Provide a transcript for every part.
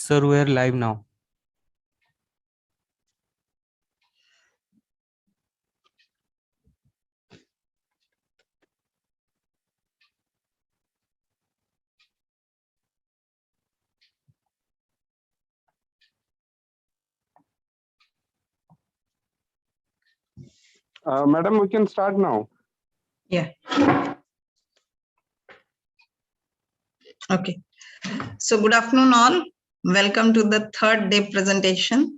Sir, we are live now. Madam, we can start now. Yeah. Okay. So good afternoon all. Welcome to the third day presentation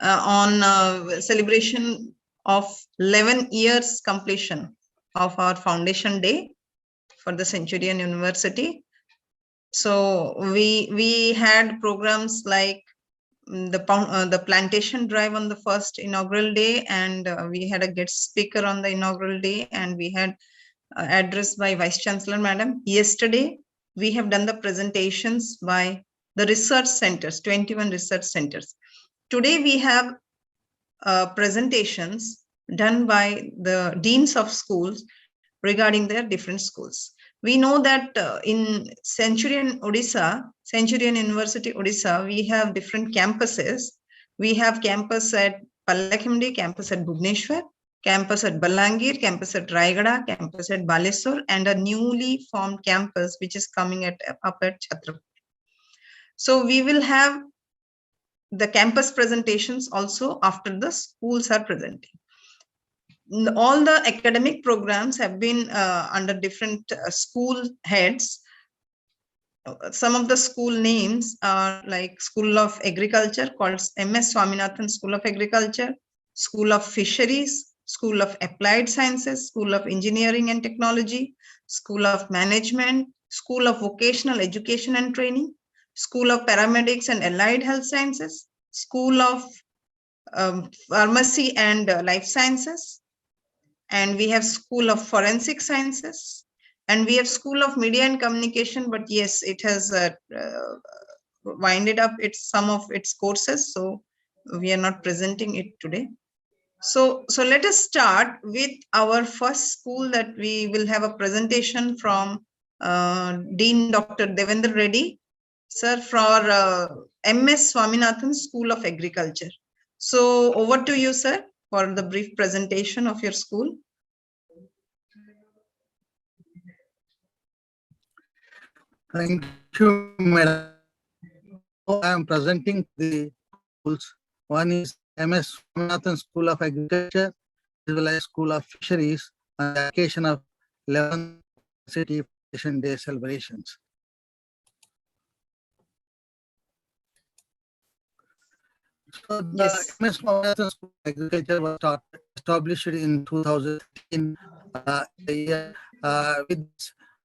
on celebration of 11 years completion of our foundation day for the Centurion University. So we had programs like the plantation drive on the first inaugural day, and we had a guest speaker on the inaugural day, and we had address by Vice Chancellor Madam. Yesterday, we have done the presentations by the research centers, 21 research centers. Today, we have presentations done by the deans of schools regarding their different schools. We know that in Centurion, Odisha, Centurion University, Odisha, we have different campuses. We have campus at Pallakemdi, campus at Bhubaneswar, campus at Balangir, campus at Raigada, campus at Baleswar, and a newly formed campus which is coming up at Chhatrapati. So we will have the campus presentations also after the schools are presenting. All the academic programs have been under different school heads. Some of the school names are like School of Agriculture called MS Swaminathan School of Agriculture, School of Fisheries, School of Applied Sciences, School of Engineering and Technology, School of Management, School of Vocational Education and Training, School of Paramedics and Allied Health Sciences, School of Pharmacy and Life Sciences, and we have School of Forensic Sciences, and we have School of Media and Communication, but yes, it has winded up some of its courses, so we are not presenting it today. So let us start with our first school that we will have a presentation from Dean Dr. Devendra Reddy, sir, for MS Swaminathan School of Agriculture. So over to you, sir, for the brief presentation of your school. Thank you, madam. I am presenting the schools. One is MS Swaminathan School of Agriculture, as well as School of Fisheries, on the occasion of 11th City Foundation Day celebrations. So the Yes. MS Swaminathan School of Agriculture was established in 2013 with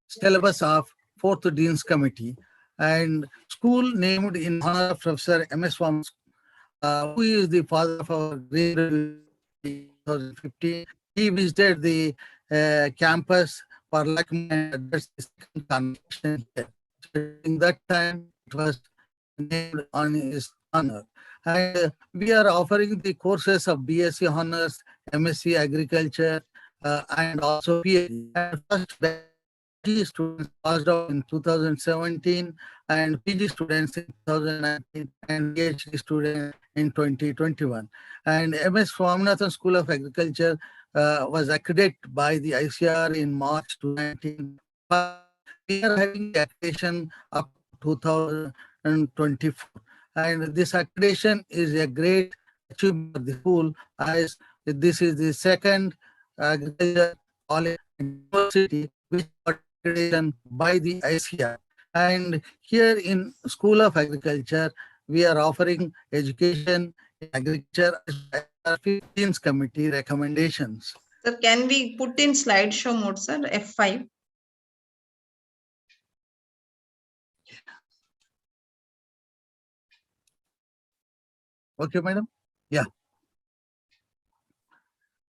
syllabus of 4th Dean's Committee, and school named in honor of Professor MS Swaminathan, who is the father of our Green Review 2015. He visited the campus for like the second convention here. During that time, it was named on his honor. And we are offering the courses of BSc Honors, MSc Agriculture, and also PhD. And first PG students passed out in 2017, and PG students in 2019, and PhD students in 2021. And MS Swaminathan School of Agriculture was accredited by the ICR in March 2019. We are having the accreditation up to 2024. And this accreditation is a great achievement of the school, as this is the second agriculture college and university which got accreditation by the ICR. And here in School of Agriculture, we are offering education in agriculture as per 15th committee recommendations. Sir, can we put in slideshow mode, sir, F5? Okay, madam? Yeah.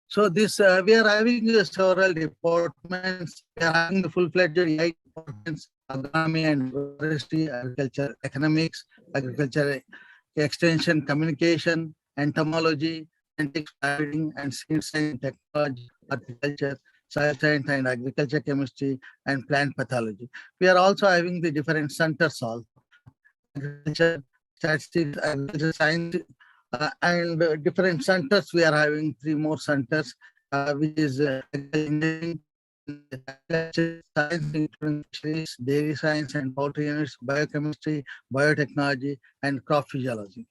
So this, we are having several departments. We are having the full-fledged 8 departments: agronomy and forestry, agriculture, economics, agriculture extension, communication, entomology, scientific farming, and seed science, technology, horticulture, soil science and agriculture chemistry, and plant pathology. We are also having the different centers also: agriculture, statistics, agriculture science, and different centers. We are having 3 more centers, which is engineering, agriculture science, including fisheries, dairy science and poultry units, biochemistry, biotechnology, and crop physiology.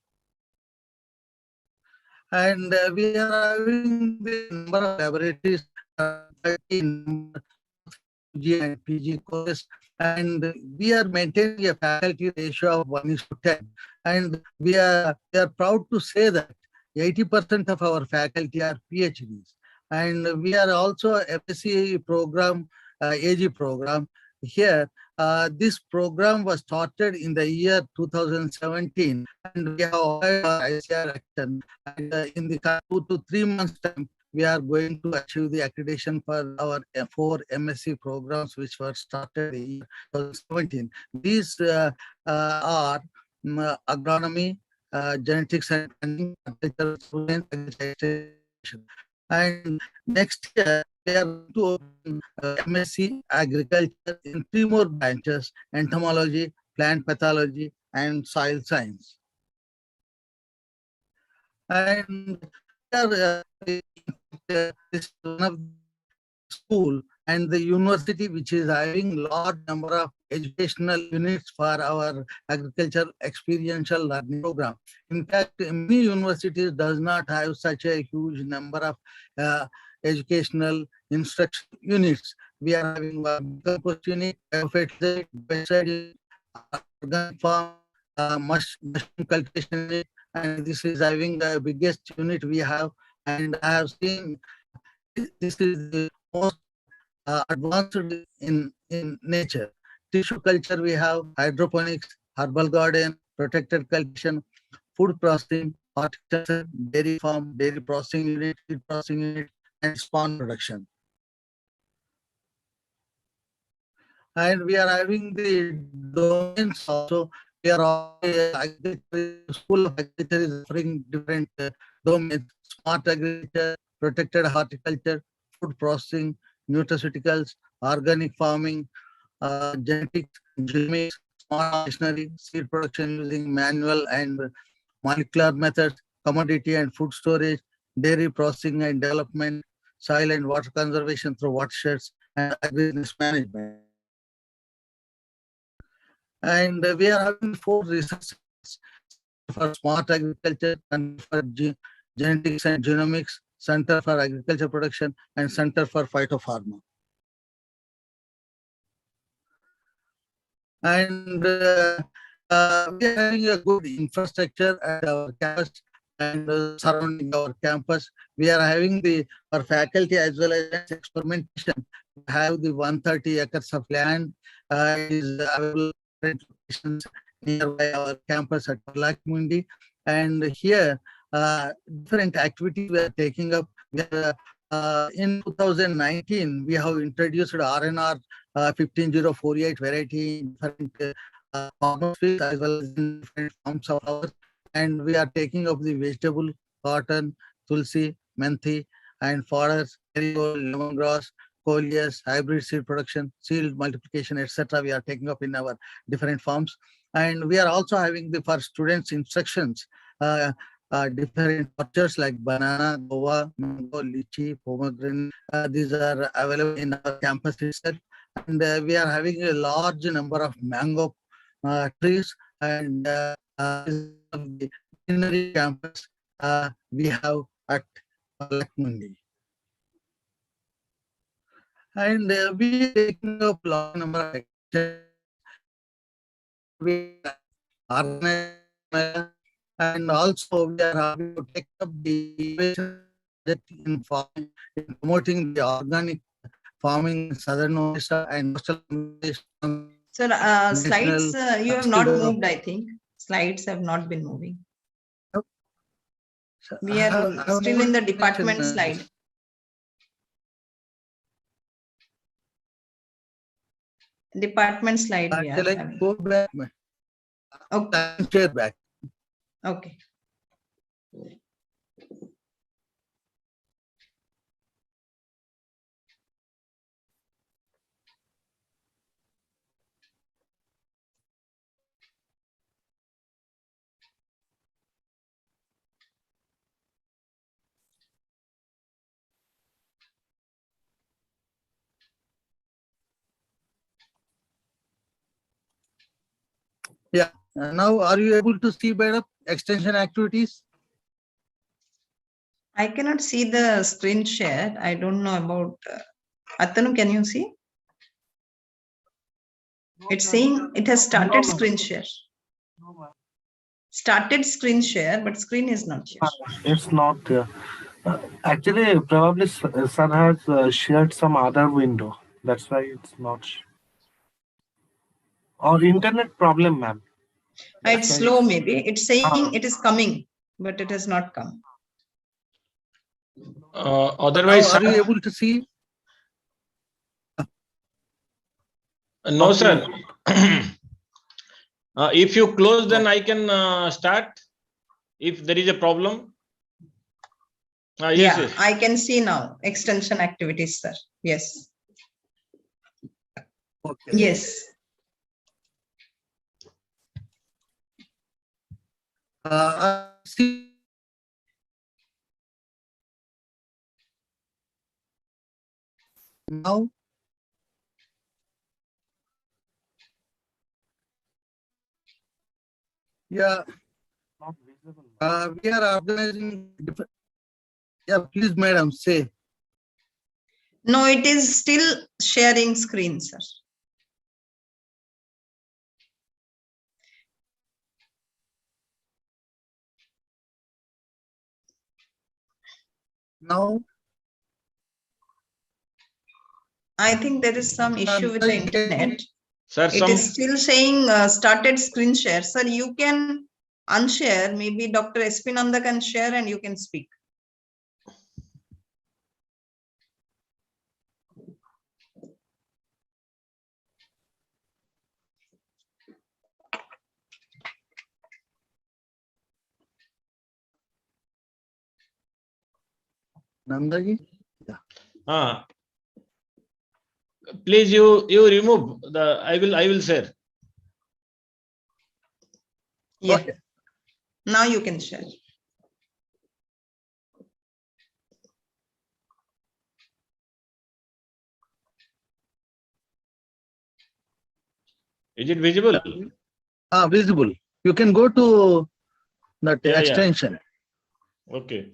And we are having the number of laboratories, 30 in number, both for UG and PG courses, and we are maintaining a faculty ratio of 1:10. And we are proud to say that 80% of our faculty are PhDs. And we are also a MSc program, AG program. Here, this program was started in the year 2017, and we have applied our ICR action. And in the 2 to 3 months time, we are going to achieve the accreditation for our 4 MSc programs, which were started in the year 2017. These are agronomy, genetics and planning, agricultural science, agriculture extension. And next year, we are going to open MSc Agriculture in 3 more branches: entomology, plant pathology, and soil science. And we are, this is one of the school and the university which is having large number of educational units for our agriculture experiential learning program. In fact, many universities does not have such a huge number of educational instruction units. We are having one compost unit, biofertilizer, pesticide unit, organic farm, mushroom cultivation unit, and this is having the biggest unit we have. And I have seen this is the most advanced in nature. Tissue culture we have, hydroponics, herbal garden, protected cultivation, food processing, horticulture, dairy farm, dairy processing unit, feed processing unit, and spawn production. And we are having the domains also. We are all School of Agriculture is offering different domains: smart agriculture, protected horticulture, food processing, nutraceuticals, organic farming, genetics, genomics, smart machinery, seed production using manual and molecular methods, commodity and food storage, dairy processing and development, soil and water conservation through watersheds, and agribusiness management. And we are having 4 research centers: Center for Smart Agriculture, Center for Genetics and Genomics, Center for Agriculture Production, and Center for Phytopharma. And we are having a good infrastructure at our campus and surrounding our campus. We are having our faculty as well as experimentation. We have the 130 acres of land. It is available at different locations nearby our campus at Lakmundi. And here, different activities we are taking up. We are, in 2019, we have introduced RNR 15048 variety in different farmer fields as well as in different forms of flowers. And we are taking up the vegetable, cotton, tulsi, menthi, and fodders, marigold, lemongrass, coleus, hybrid seed production, seed multiplication, etc. We are taking up in our different farms. And we are also having for students instructions, different orchards like banana, guava, mango, lychee, pomegranate. These are available in our campus itself. And we are having a large number of mango trees, and the greenery campus we have at Lakmundi. And we are taking up large number of activities. We organize, and also we are having to take up the project in farming, in promoting the organic farming in southern Odisha and coastal So slides you have not moved, I think. Slides have not been moving. We are still in the department slide. Department slide we are having. Go back. Okay. Share back. Okay. Now, are you able to see better extension activities? I cannot see the screen share. I don't know about Atanu. Can you see? It's saying it has started screen share. Started screen share, but screen is not here. It's not there. Actually, probably sir has shared some other window. That's why it's not. Or internet problem, ma'am. That's It's why slow, it's. maybe. It's saying it is coming, but it has not come. Now, Otherwise, are you sir, able to see? no, sir. If you close, then I can start. If there is a problem. Yes, Yeah, yes. I can see now. Extension activities, sir. Yes. Okay. Yes. See. Now, yeah, Not visible. we are organizing different. Yeah, please, madam, say. No, it is still sharing screen, sir. Now, I think there is some issue with the internet. Sir, It is still saying started screen share. Sir, you can unshare. Maybe Dr. SP Nanda can share and you can speak. Nandaji? please you remove the. I will share. Yeah. Okay. Now you can share. Is it visible? Visible. You can go to that Yeah, extension. Yeah. Okay.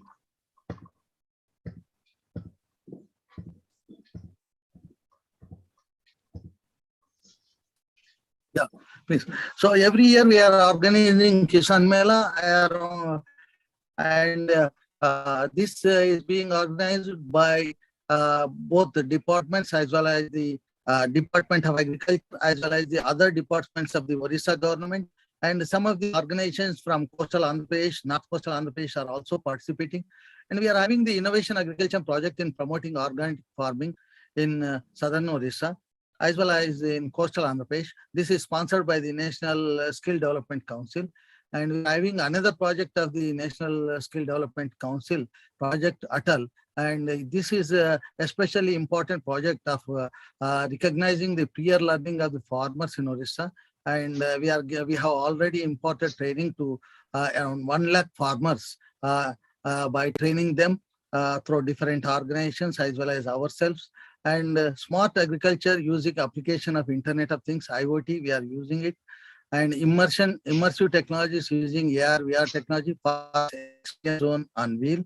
Yeah, please. So every year we are organizing Kisan Mela, and this is being organized by both the departments as well as the Department of Agriculture as well as the other departments of the Odisha government, and some of the organizations from coastal Andhra Pradesh, North coastal Andhra Pradesh are also participating. And we are having the Innovation Agriculture project in promoting organic farming in southern Odisha as well as in coastal Andhra Pradesh. This is sponsored by the National Skill Development Council. And we're having another project of the National Skill Development Council, Project Atal. And this is especially important project of recognizing the prior learning of the farmers in Odisha. And we have already imported training to around 1 lakh farmers by training them through different organizations as well as ourselves. And smart agriculture using application of Internet of Things, IoT, we are using it. And immersive technologies using AR, VR technology for zone on wheel,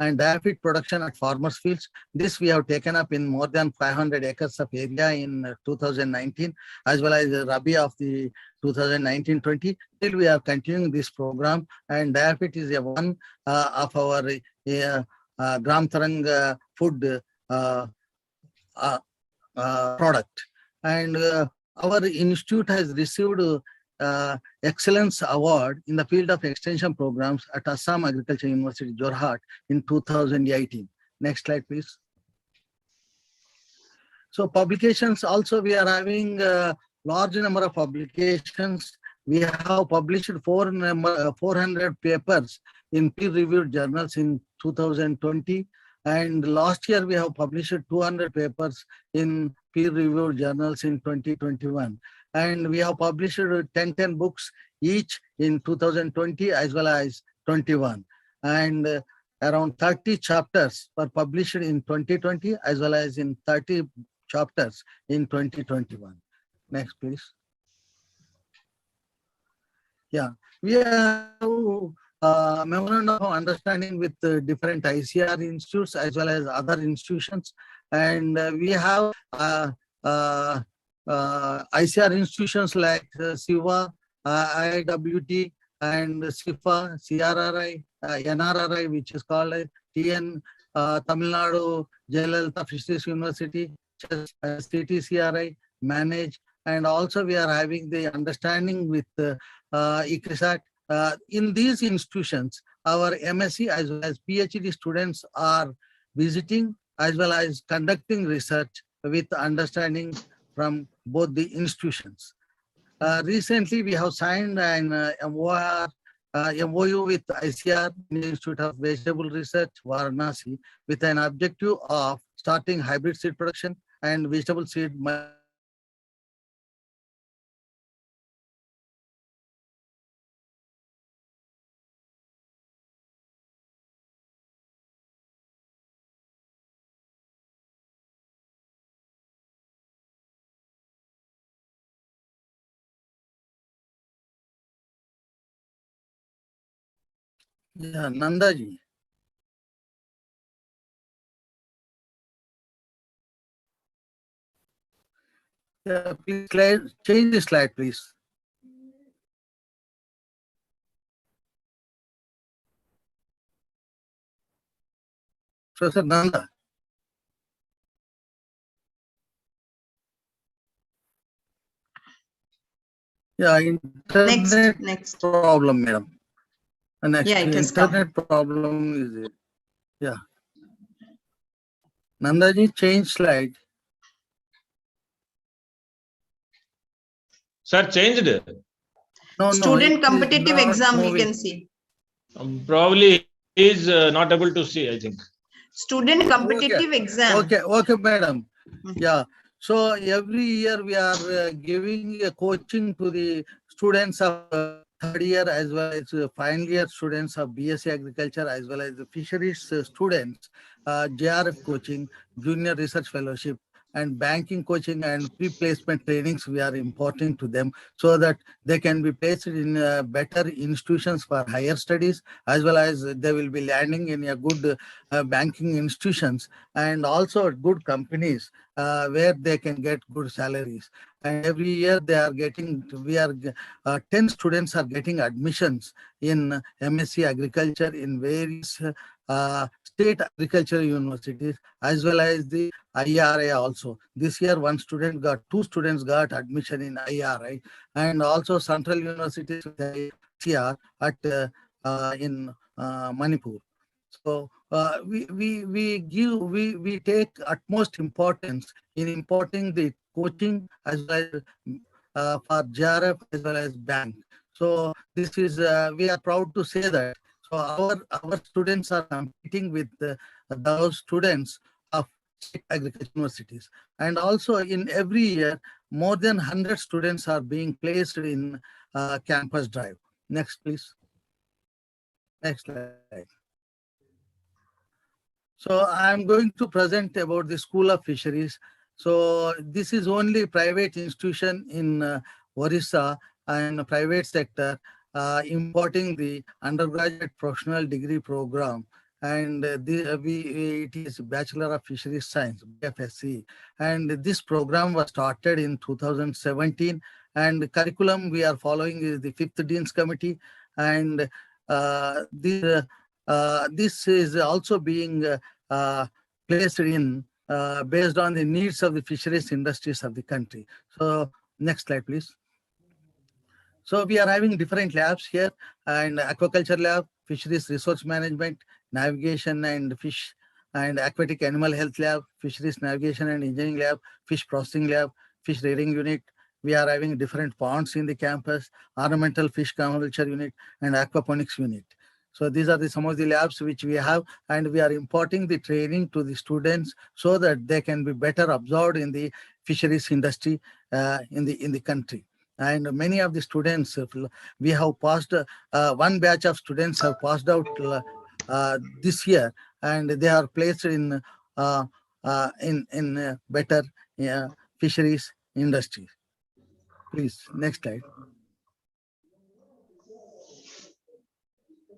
and diaphyte production at farmers' fields. This we have taken up in more than 500 acres of area in 2019, as well as the Rabi of the 2019-20. Still, we are continuing this program, and diaphyte is one of our Gram Tarang food product. And our institute has received Excellence Award in the field of extension programs at Assam Agriculture University, Jorhat in 2018. Next slide, please. So publications also, we are having a large number of publications. We have published 400 papers in peer-reviewed journals in 2020. And last year, we have published 200 papers in peer-reviewed journals in 2021. And we have published 10 books each in 2020 as well as 21. And around 30 chapters were published in 2020 as well as in 30 chapters in 2021. Next, please. Yeah, we have memorandum of understanding with different ICR institutes as well as other institutions, and we have uh, ICR institutions like SIVA, IIWT, and SIFA, CRRI, NRRI, which is called TN Tamil Nadu Jayalalitha Fisheries University, CTCRI, manage, and also we are having the understanding with ICRISAT. In these institutions, our MSc as well as PhD students are visiting as well as conducting research with understanding from both the institutions. Recently, we have signed an MOU with ICR, Indian Institute of Vegetable Research, Varanasi, with an objective of starting hybrid seed production and vegetable seed multiplication in Varanasi. And we are having different labs here, and yeah, Nandaji. Yeah, please change the slide, please. Professor Nanda. Yeah, internet Next. problem, madam. Next, Yeah, it has come. internet problem is it? Yeah. Nandaji, change slide. Sir, changed. No, Student it is competitive not exam, we moving. can see. Probably he is not able to see, I think. Student competitive exam. Okay, madam. Mhm. Yeah. So every year we are giving a coaching to the students of third year as well as final year students of BSc Agriculture as well as the fisheries students, JRF coaching, junior research fellowship, and banking coaching and pre-placement trainings we are importing to them so that they can be placed in better institutions for higher studies as well as they will be landing in a good banking institutions and also good companies where they can get good salaries. And every year they are getting, 10 students are getting admissions in MSc Agriculture in various state agricultural universities as well as the IRA also. This year, two students got admission in IRA and also Central Universities with ICR at in Manipur. So we take utmost importance in importing the coaching as well as for JRF as well as bank. So this is we are proud to say that. So our students are competing with those students of state agriculture universities, and also in every year more than 100 students are being placed in campus drive. Next, please. Next slide. So I'm going to present about the School of Fisheries. So this is only private institution in Odisha and private sector importing the undergraduate professional degree program. And it is Bachelor of Fisheries Science, BFSC. And this program was started in 2017. And the curriculum we are following is the Fifth Dean's Committee. And this is also being placed in based on the needs of the fisheries industries of the country. So next slide, please. So we are having different labs here and aquaculture lab, fisheries resource management, navigation and fish and aquatic animal health lab, fisheries navigation and engineering lab, fish processing lab, fish rearing unit. We are having different ponds in the campus, ornamental fish culture unit and aquaponics unit. So these are some of the labs which we have, and we are importing the training to the students so that they can be better absorbed in the fisheries industry in the country. And many of the students, we have passed, one batch of students have passed out this year, and they are placed in better fisheries industry. Please, next slide.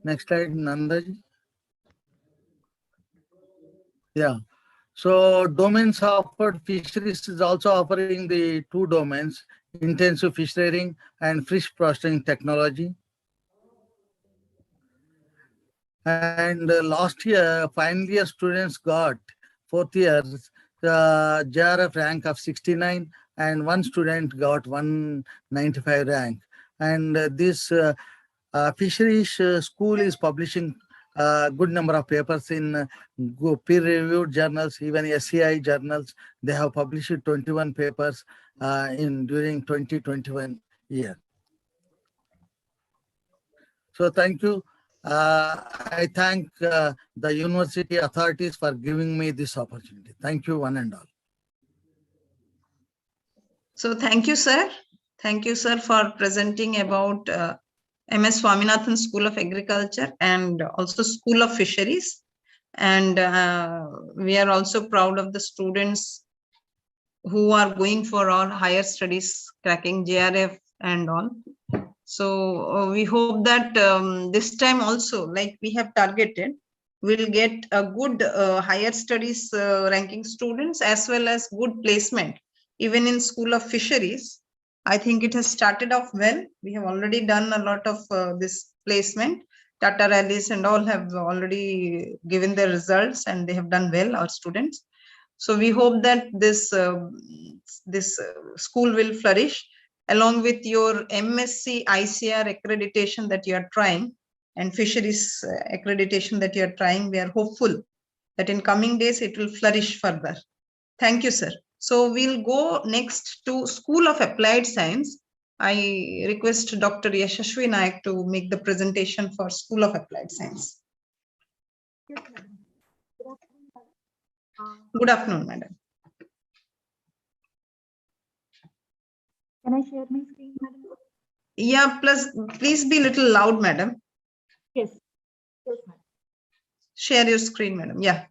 Next slide, Nandaji. Yeah. So domains offered, fisheries is also offering the two domains, intensive fish rearing and fish processing technology. And last year, final year students got fourth year JRF rank of 69, and one student got 195 rank. And this fisheries school is publishing a good number of papers in peer-reviewed journals, even SCI journals. They have published 21 papers during 2021 year. So thank you. I thank the university authorities for giving me this opportunity. Thank you, one and all. So thank you, sir. Thank you, sir, for presenting about MS Swaminathan School of Agriculture and also School of Fisheries. And we are also proud of the students who are going for our higher studies, cracking JRF and all. So we hope that this time also, like we have targeted, we'll get a good higher studies ranking students as well as good placement, even in School of Fisheries. I think it has started off well. We have already done a lot of this placement. Tata rallies and all have already given their results and they have done well, our students. So we hope that this school will flourish along with your MSc ICR accreditation that you are trying and fisheries accreditation that you are trying. We are hopeful that in coming days it will flourish further. Thank you, sir. So we'll go next to School of Applied Science. I request Dr. Yashashwi Nayak to make the presentation for School of Applied Science. Yes, madam. Good afternoon, madam. Can I share my screen, madam? Yeah, please be a little loud, madam. Yes. Yes, madam. Share your screen, madam. Yeah.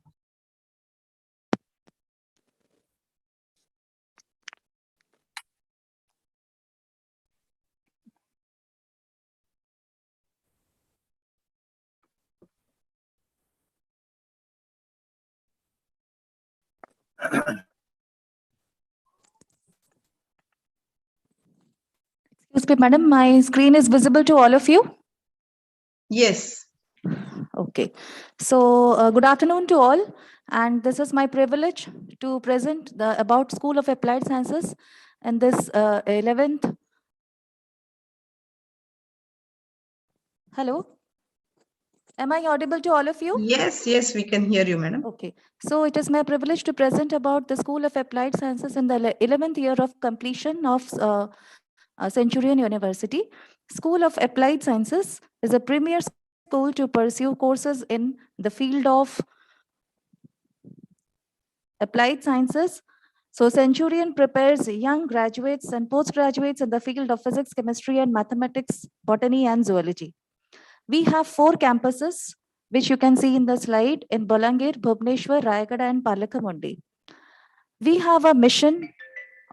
Excuse me, madam. My screen is visible to all of you. Yes. Okay. So good afternoon to all. And this is my privilege to present about School of Applied Sciences and this 11th. Hello. Am I audible to all of you? Yes, yes, we can hear you, madam. Okay. So it is my privilege to present about the School of Applied Sciences in the 11th year of completion of Centurion University. School of Applied Sciences is a premier school to pursue courses in the field of applied sciences. So Centurion prepares young graduates and postgraduates in the field of physics, chemistry, and mathematics, botany, and zoology. We have 4 campuses, which you can see in the slide in Bolangir, Bhubaneswar, Rayagada, and Palakkad. We have a mission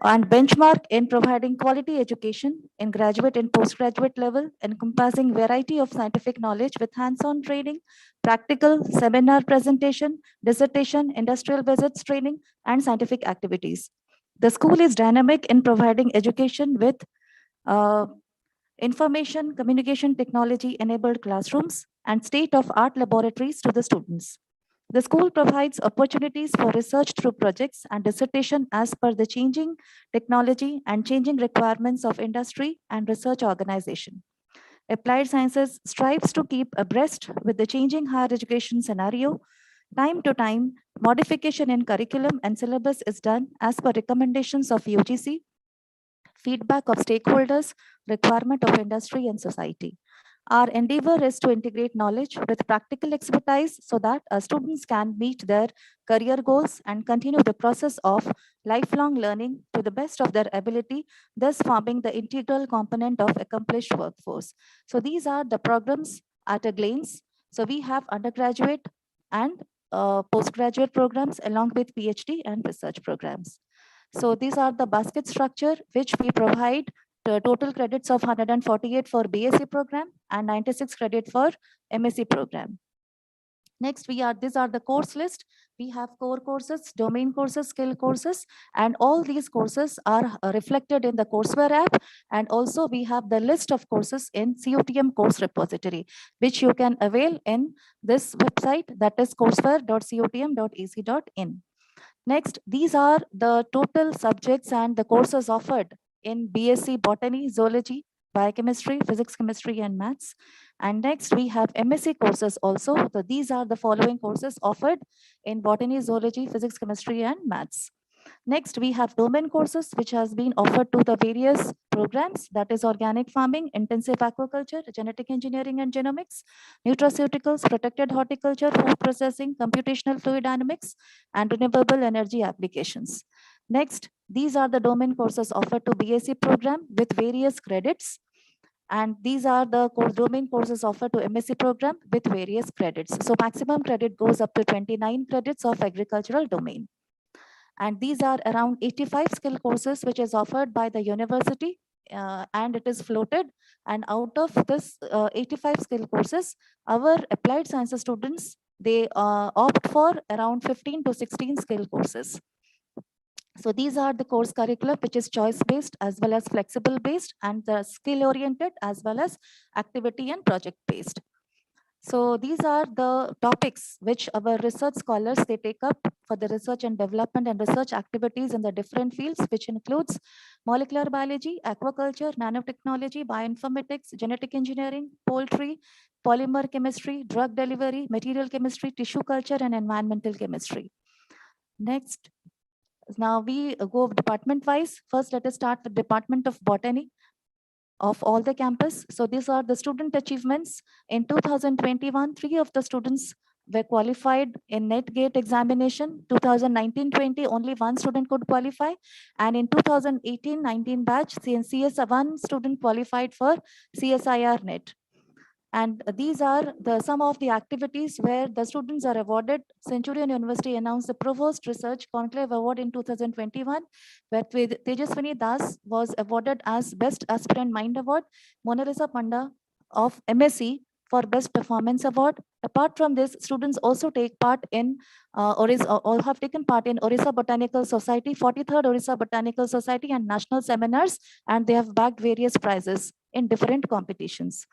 and benchmark in providing quality education in graduate and postgraduate level, encompassing variety of scientific knowledge with hands-on training, practical seminar presentation, dissertation, industrial visits training, and scientific activities. The school is dynamic in providing education with information communication technology enabled classrooms and state-of-art laboratories to the students. The school provides opportunities for research through projects and dissertation as per the changing technology and changing requirements of industry and research organization. Applied Sciences strives to keep abreast with the changing higher education scenario. Time to time, modification in curriculum and syllabus is done as per recommendations of UGC, feedback of stakeholders, requirement of industry and society. Our endeavor is to integrate knowledge with practical expertise so that students can meet their career goals and continue the process of lifelong learning to the best of their ability, thus forming the integral component of accomplished workforce. So these are the programs at a glance. So we have undergraduate and postgraduate programs along with PhD and research programs. So these are the basket structure which we provide total credits of 148 for BSc program and 96 credit for MSc program. Next, these are the course list. We have core courses, domain courses, skill courses, and all these courses are reflected in the courseware app. And also we have the list of courses in CUTM course repository, which you can avail in this website, that is courseware.cutm.ac.in. Next, these are the total subjects and the courses offered in BSc Botany, Zoology, Biochemistry, Physics, Chemistry, and Maths. And next, we have MSc courses also. So these are the following courses offered in Botany, Zoology, Physics, Chemistry, and Maths. Next, we have domain courses, which has been offered to the various programs, that is organic farming, intensive aquaculture, genetic engineering and genomics, nutraceuticals, protected horticulture, food processing, computational fluid dynamics, and renewable energy applications. Next, these are the domain courses offered to BSc program with various credits. And these are the domain courses offered to MSc program with various credits. So maximum credit goes up to 29 credits of agricultural domain. And these are around 85 skill courses, which is offered by the university, and it is floated. And out of this 85 skill courses, our applied sciences students, they opt for around 15 to 16 skill courses. So these are the course curriculum, which is choice-based as well as flexible-based, and the skill-oriented as well as activity and project-based. So these are the topics which our research scholars, they take up for the research and development and research activities in the different fields, which includes molecular biology, aquaculture, nanotechnology, bioinformatics, genetic engineering, poultry, polymer chemistry, drug delivery, material chemistry, tissue culture, and environmental chemistry. Next, now we go department wise. First, let us start with Department of Botany of all the campus. So these are the student achievements. In 2021, 3 of the students were qualified in net gate examination. 2019-20, only 1 student could qualify. And in 2018-19 batch, one student qualified for CSIR net. And these are some of the activities where the students are awarded. Centurion University announced the Provost Research Conclave Award in 2021, where Tejaswini Das was awarded as Best Aspirant Mind Award. Mona Lisa Panda of MSc for Best Performance Award. Apart from this, students also take part in or have taken part in Odisha Botanical Society, 43rd Odisha Botanical Society, and national seminars, and they have bagged various prizes in different competitions.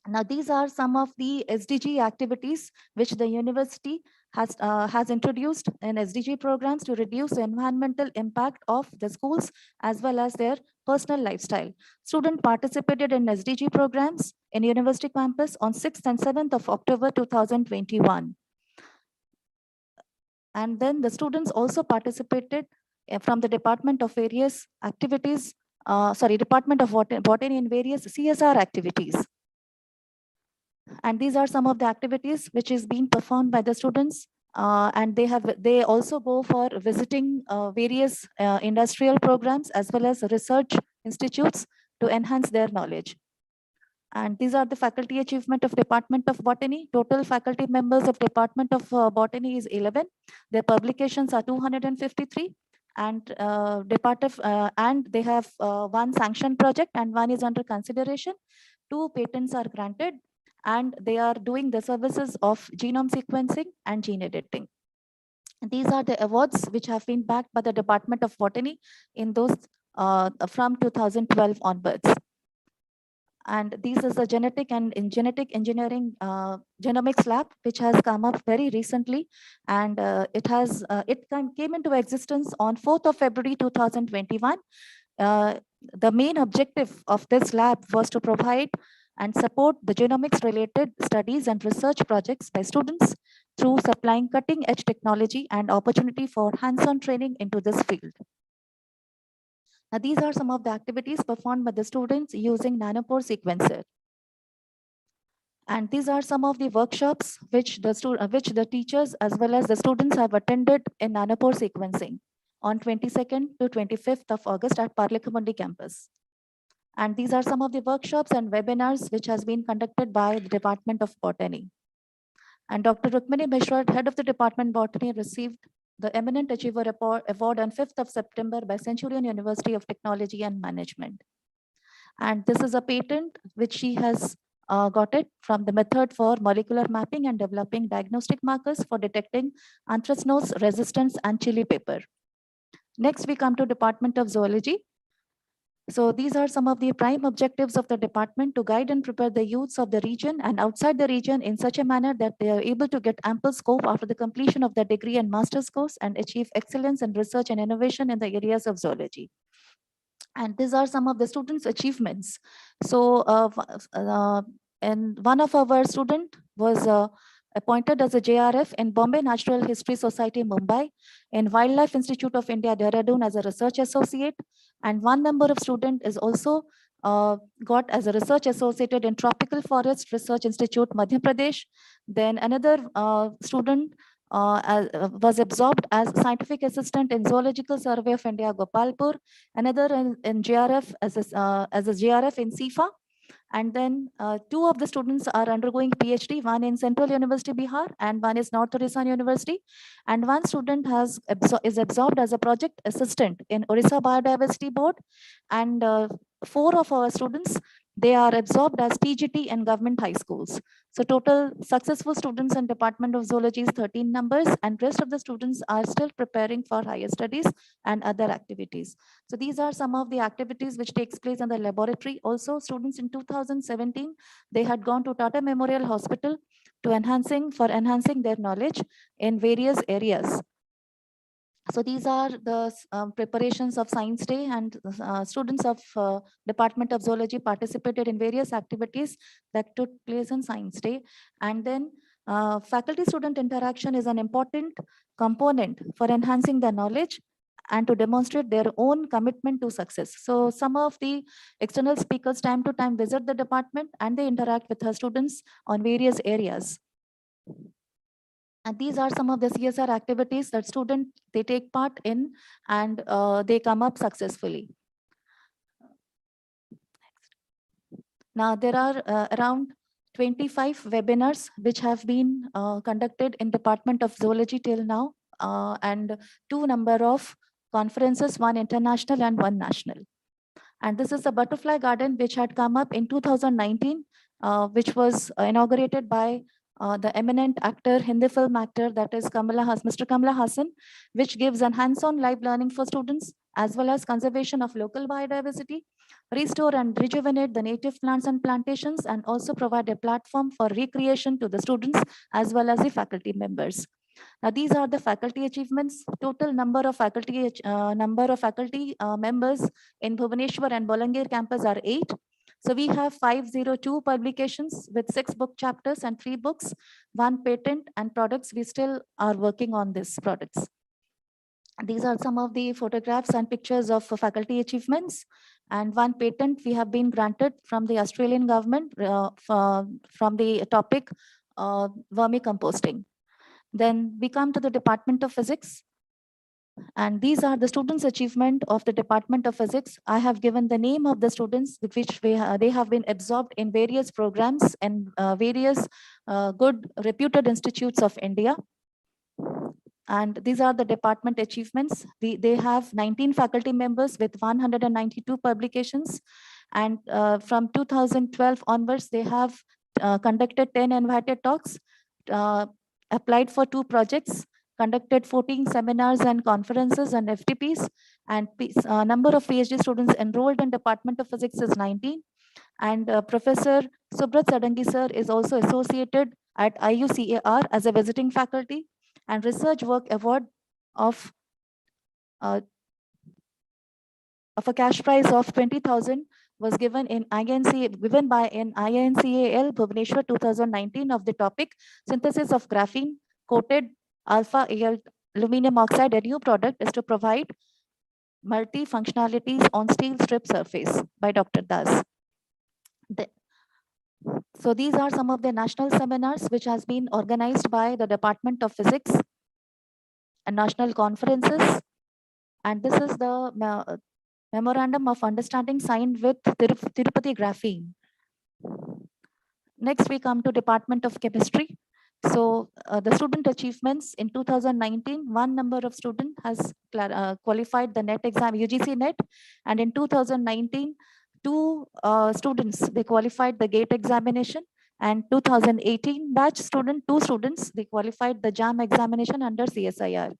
Now, these are some of the SDG activities which the university has introduced in SDG programs to reduce the environmental impact of the schools as well as their personal lifestyle. Students participated in SDG programs in university campus on 6th and 7th of October 2021. And then the students also participated from the Department of various activities, Department of Botany in various CSR activities. And these are some of the activities which is being performed by the students. And they also go for visiting various industrial programs as well as research institutes to enhance their knowledge. And these are the faculty achievement of Department of Botany. Total faculty members of Department of Botany is 11. Their publications are 253. And and they have 1 sanctioned project and 1 is under consideration. 2 patents are granted, and they are doing the services of genome sequencing and gene editing. These are the awards which have been backed by the Department of Botany in those from 2012 onwards. And this is the genetic genetic engineering genomics lab, which has come up very recently, and it came into existence on 4th of February 2021. The main objective of this lab was to provide and support the genomics related studies and research projects by students through supplying cutting edge technology and opportunity for hands-on training into this field. Now, these are some of the activities performed by the students using nanopore sequencer. And these are some of the workshops which the teachers as well as the students have attended in nanopore sequencing on 22nd to 25th of August at Parlikamandi campus. And these are some of the workshops and webinars which has been conducted by the Department of Botany. And Dr. Rukmini Mishra, head of the Department of Botany, received the Eminent Achiever Award on 5th of September by Centurion University of Technology and Management. And this is a patent which she has got it from the method for molecular mapping and developing diagnostic markers for detecting anthracnose resistance and chili pepper. Next, we come to Department of Zoology. So these are some of the prime objectives of the department: to guide and prepare the youths of the region and outside the region in such a manner that they are able to get ample scope after the completion of their degree and master's course and achieve excellence in research and innovation in the areas of zoology. And these are some of the students' achievements. So, and one of our student was appointed as a JRF in Bombay Natural History Society, Mumbai, in Wildlife Institute of India, Dehradun, as a research associate. And one number of student is also got as a research associated in Tropical Forest Research Institute, Madhya Pradesh. Then another student was absorbed as scientific assistant in Zoological Survey of India, Gopalpur. Another in JRF as a JRF in SIFA. And then two of the students are undergoing PhD, one in Central University, Bihar, and one is North Odisha University. And one student is absorbed as a project assistant in Odisha Biodiversity Board. And four of our students, they are absorbed as TGT in government high schools. So total successful students in Department of Zoology is 13 numbers, and rest of the students are still preparing for higher studies and other activities. So these are some of the activities which takes place in the laboratory. Also, students in 2017, they had gone to Tata Memorial Hospital to enhancing their knowledge in various areas. So these are the preparations of Science Day, and students of Department of Zoology participated in various activities that took place on Science Day. And then faculty-student interaction is an important component for enhancing the knowledge and to demonstrate their own commitment to success. So some of the external speakers time to time visit the department and they interact with her students on various areas. And these are some of the CSR activities that students, they take part in, and they come up successfully. Now, there are around 25 webinars which have been conducted in Department of Zoology till now, and two number of conferences, one international and one national. And this is a butterfly garden which had come up in 2019, which was inaugurated by the eminent actor, Hindi film actor, that is Mr. Kamala Hassan, which gives an hands-on live learning for students, as well as conservation of local biodiversity, restore and rejuvenate the native plants and plantations, and also provide a platform for recreation to the students as well as the faculty members. Now, these are the faculty achievements. Total number of faculty members in Bhubaneswar and Bolangir campus are 8. So we have 502 publications with 6 book chapters and 3 books, 1 patent, and products. We still are working on these products. These are some of the photographs and pictures of faculty achievements. And 1 patent we have been granted from the Australian government from the topic vermicomposting. Then we come to the Department of Physics. And these are the students' achievement of the Department of Physics. I have given the name of the students with which they have been absorbed in various programs and various good reputed institutes of India. And these are the department achievements. They have 19 faculty members with 192 publications. And from 2012 onwards, they have conducted 10 invited talks, applied for 2 projects, conducted 14 seminars and conferences and FTPs, and number of PhD students enrolled in Department of Physics is 19. And Professor Subrat Sadangi sir is also associated at IUCAR as a visiting faculty, and research work award of a cash prize of 20,000 was given by INCAL Bhubaneswar 2019 of the topic synthesis of graphene coated alpha aluminum oxide. A new product is to provide multi-functionalities on steel strip surface by Dr. Das. So these are some of the national seminars which has been organized by the Department of Physics and national conferences. And this is the Memorandum of Understanding signed with Tirupati Graphene. Next, we come to Department of Chemistry. So the student achievements in 2019, 1 number of student has qualified the NET exam, UGC NET, and in 2019, two students, they qualified the GATE examination, and 2018 batch student, two students, they qualified the JAM examination under CSIR.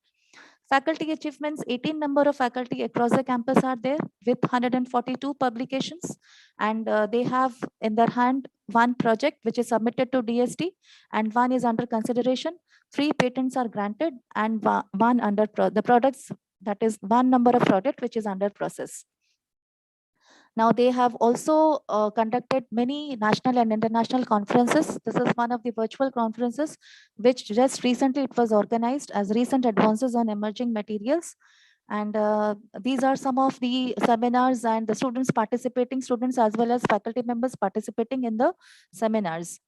Faculty achievements, 18 number of faculty across the campus are there with 142 publications, and they have in their hand one project which is submitted to DST, and one is under consideration. 3 patents are granted, and one under the products, that is one number of product which is under process. Now they have also conducted many national and international conferences. This is one of the virtual conferences which just recently it was organized as recent advances on emerging materials. And these are some of the seminars and the students participating, students as well as faculty members participating in the seminars.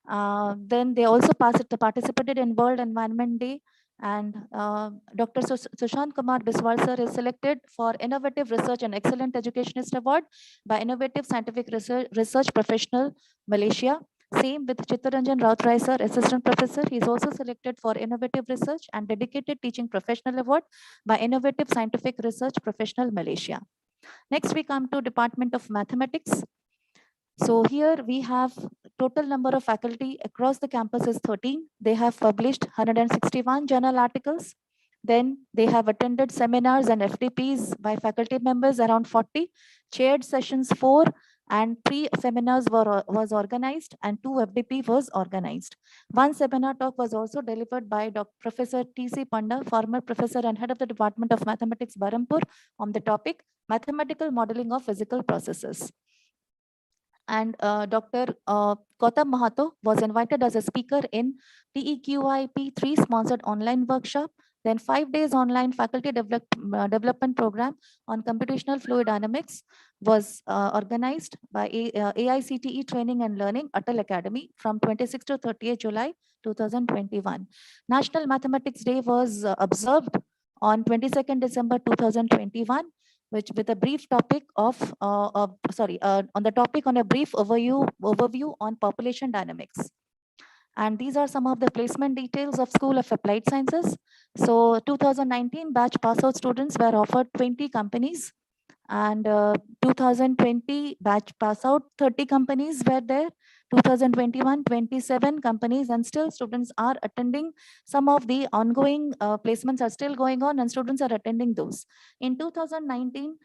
Then they also participated in World Environment Day, and Dr. Sushant Kumar Biswal sir is selected for Innovative Research and Excellent Educationist Award by Innovative Scientific Research Professional, Malaysia. Same with Chittaranjan Rautrai sir, Assistant Professor. He is also selected for Innovative Research and Dedicated Teaching Professional Award by Innovative Scientific Research Professional, Malaysia. Next, we come to Department of Mathematics. So here we have total number of faculty across the campus is 13. They have published 161 journal articles. Then they have attended seminars and FDPs by faculty members around 40, chaired sessions 4, and 3 seminars was organized and 2 FDP was organized. One seminar talk was also delivered by Professor T.C. Panda, former professor and head of the Department of Mathematics, Barampur, on the topic Mathematical Modeling of Physical Processes. And Dr. Gautam Mahato was invited as a speaker in TEQIP 3 sponsored online workshop. Then 5 days online faculty development program on computational fluid dynamics was organized by AICTE Training and Learning, Atal Academy, from 26 to 30th July 2021. National Mathematics Day was observed on 22nd December 2021. Which with a brief topic of on the topic on a brief overview on population dynamics. And these are some of the placement details of School of Applied Sciences. So 2019 batch pass out students were offered 20 companies, and 2020 batch pass out 30 companies were there. 2021 27 companies, and still students are attending. Some of the ongoing placements are still going on and students are attending those. In 2019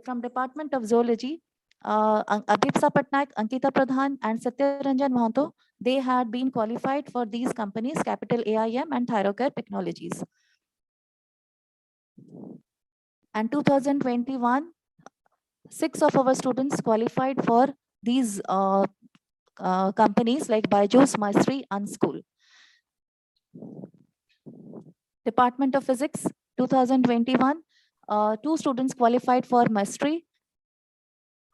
from Department of Zoology, Abhipsa Patnaik, Ankita Pradhan and Satyaranjan Mahanto, they had been qualified for these companies, Capital AIM and Thyrocare Technologies. And 2021, 6 of our students qualified for these companies like Byju's, Mastery and School. Department of Physics, 2021, 2 students qualified for Mastery.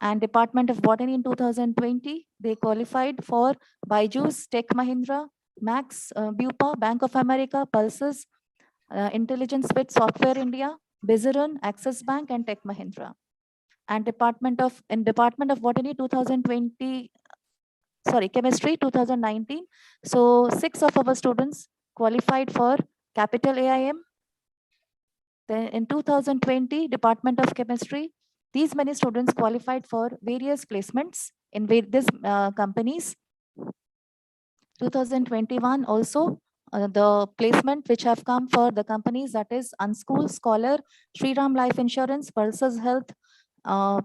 And Department of Botany in 2020, they qualified for Byju's, Tech Mahindra, Max, Bupa, Bank of America, Pulses, Intelligence Bit Software India, Bizarun, Axis Bank and Tech Mahindra. And Department of Botany 2020, Chemistry 2019. So 6 of our students qualified for Capital AIM. Then in 2020, Department of Chemistry, these many students qualified for various placements in various companies. 2021 also, the placement which have come for the companies, that is Unschool, Scholar, Shriram Life Insurance, Pulses Health,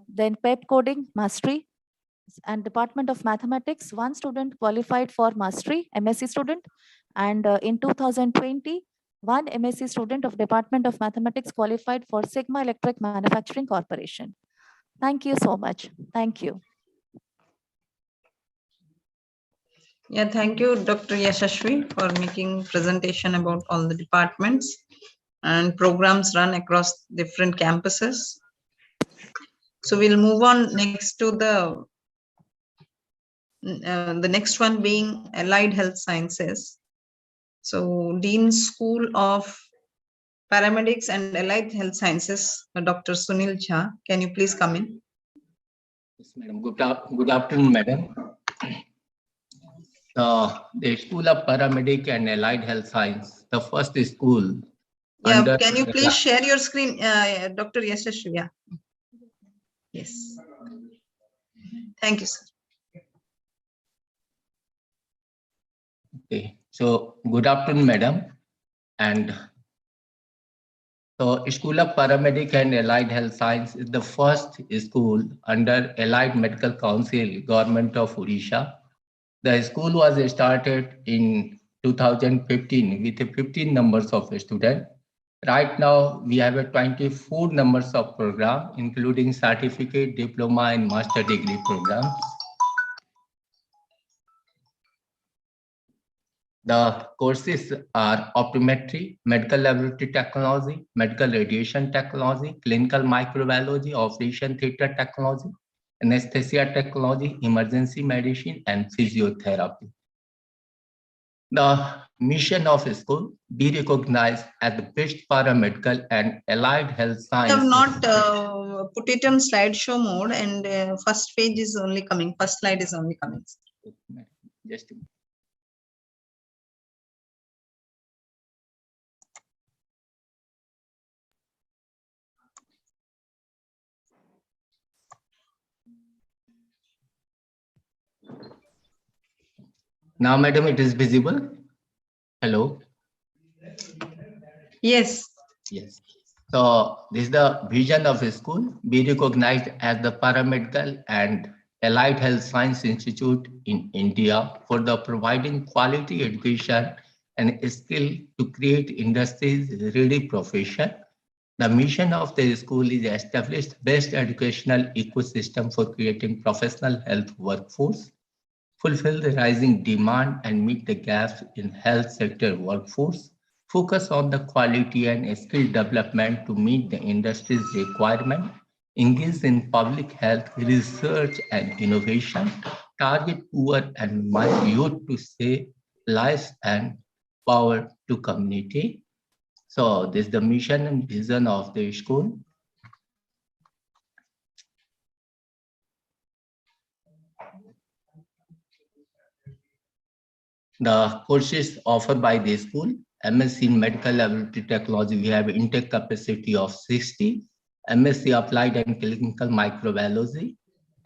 then PEP Coding, Mastery. And Department of Mathematics, 1 student qualified for Mastery, MSc student. And in 2020, 1 MSc student of Department of Mathematics qualified for Sigma Electric Manufacturing Corporation. Thank you so much. Thank you. Yeah, thank you, Dr. Yashashvi, for making presentation about all the departments and programs run across different campuses. So we'll move on next to the next one being Allied Health Sciences. So Dean School of Paramedics and Allied Health Sciences, Dr. Sunil Jha, can you please come in? Yes, madam. Good afternoon, madam. The School of Paramedic and Allied Health Science, the first school. Yeah, can you please share your screen, Dr. Yashashvi? Yeah. Yes. Thank you, sir. Okay. So good afternoon, madam. And so School of Paramedic and Allied Health Science is the first school under Allied Medical Council, Government of Odisha. The school was started in 2015 with 15 numbers of students. Right now, we have a 24 numbers of program, including certificate, diploma, and master degree programs. The courses are optometry, medical laboratory technology, medical radiation technology, clinical microbiology, operation theater technology, anesthesia technology, emergency medicine, and physiotherapy. The mission of school be recognized as the best paramedical and allied health I have science. not put it on slideshow mode, and first page is only coming. First slide is only coming. Just a minute. Now, madam, it is visible. Hello. Yes. Yes. So this is the vision of a school, be recognized as the paramedical and allied health science institute in India for the providing quality education and skill to create industries ready profession. The mission of the school is establish best educational ecosystem for creating professional health workforce, fulfill the rising demand and meet the gaps in health sector workforce, focus on the quality and skill development to meet the industry's requirement, engage in public health research and innovation, target poor and youth to save lives and power to community. So this is the mission and vision of the school. The courses offered by the school: MSc in Medical Laboratory Technology, we have intake capacity of 60, MSc Applied and Clinical Microbiology,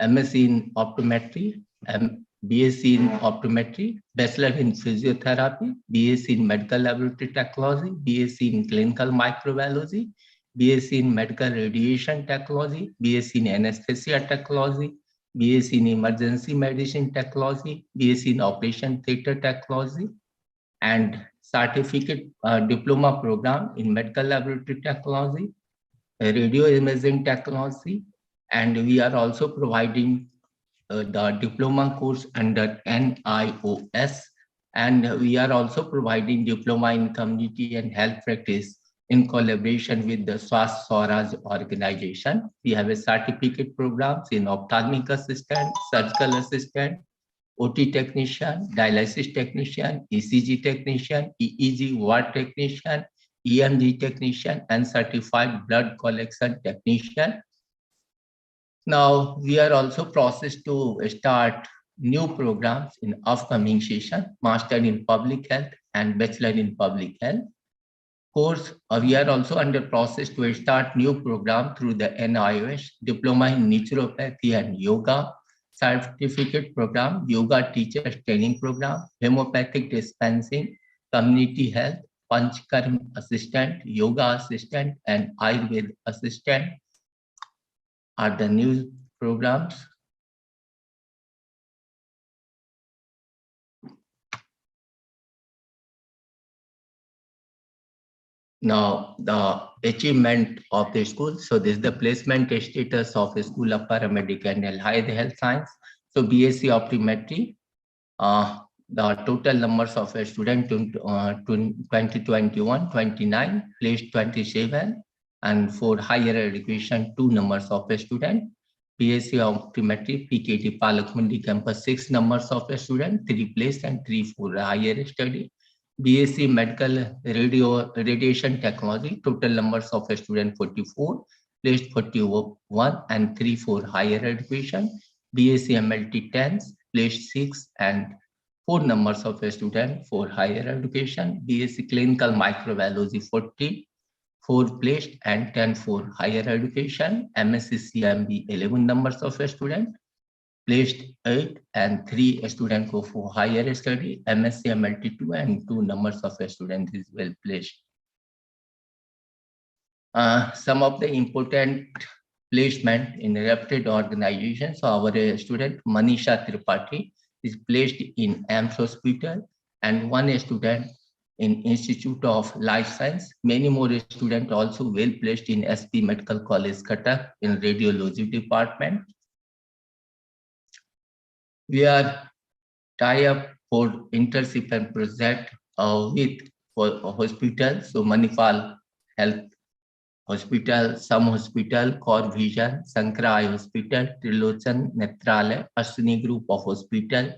MSc in Optometry, BSc in Optometry, Bachelor in Physiotherapy, BSc in Medical Laboratory Technology, BSc in Clinical Microbiology, BSc in Medical Radiation Technology, BSc in Anesthesia Technology, BSc in Emergency Medicine Technology, BSc in Operation Theater Technology, and certificate diploma program in Medical Laboratory Technology, Radio Imaging Technology, and we are also providing the diploma course under NIOS, and we are also providing diploma in community and health practice in collaboration with the Swasth Swaraj organization. We have a certificate programs in ophthalmic assistant, surgical assistant, OT technician, dialysis technician, ECG technician, EEG ward technician, EMG technician, and certified blood collection technician. Now, we are also processed to start new programs in upcoming session, Master in Public Health and Bachelor in Public Health. Course, we are also under process to start new program through the NIOS, Diploma in Naturopathy and Yoga, Certificate Program, Yoga Teachers Training Program, Homeopathic Dispensing, Community Health, Panchkarm Assistant, Yoga Assistant, and Ayurveda Assistant are the new programs. Now, the achievement of the school. So this is the placement status of the School of Paramedic and Allied Health Science. So BSc Optometry, the total numbers of a student in 2021, 29, placed 27, and for higher education, 2 numbers of a student. BSc Optometry, PKT Palakmundi campus, 6 numbers of a student, 3 placed and 3 for higher study. BSc Medical Radiation Technology, total numbers of a student 44, placed 41 and 3 for higher education. BSc MLT 10, placed 6 and 4 numbers of a student for higher education. BSc Clinical Microbiology 40, 4 placed and 10 for higher education. MSc CMB 11 numbers of a student. placed 8 and 3 students go for higher study. MSc MLT 2 and 2 numbers of students is well placed. Some of the important placement in reputed organizations. So our student Manisha Tripathi is placed in AIMS Hospital, and one student in Institute of Life Science. Many more students also well placed in SP Medical College, Cuttack in Radiology Department. We are tie up for internship and project with hospitals. So Manipal Health Hospital, Some Hospital, Core Vision, Sankara Eye Hospital, Trilochan Netralaya, Ashwini Group of Hospital,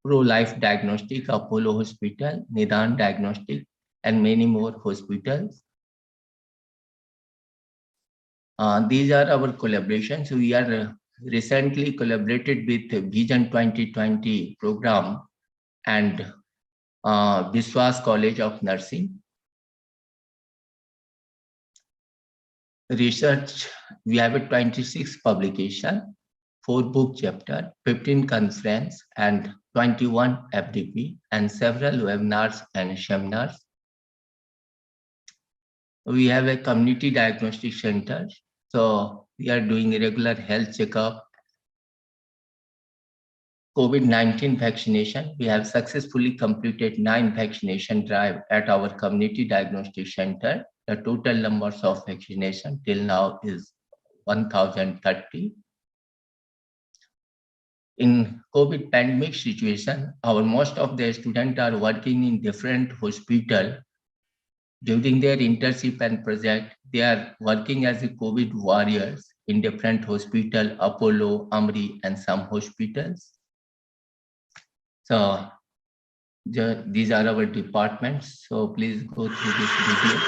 Pro Life Diagnostic, Apollo Hospital, Nidan Diagnostic, and many more hospitals. These are our collaborations. We are recently collaborated with Vision 2020 program and Biswas College of Nursing. Research, we have a 26 publication, 4 book chapter, 15 conference, and 21 FDP, and several webinars and seminars. We have a community diagnostic center. So we are doing regular health checkup. COVID-19 vaccination, we have successfully completed 9 vaccination drive at our community diagnostic center. The total numbers of vaccination till now is 1030. In COVID pandemic situation, most of the students are working in different hospital. During their internship and project, they are working as a COVID warriors in different hospital, Apollo, Amri, and some hospitals. So these are our departments. So please go through this video.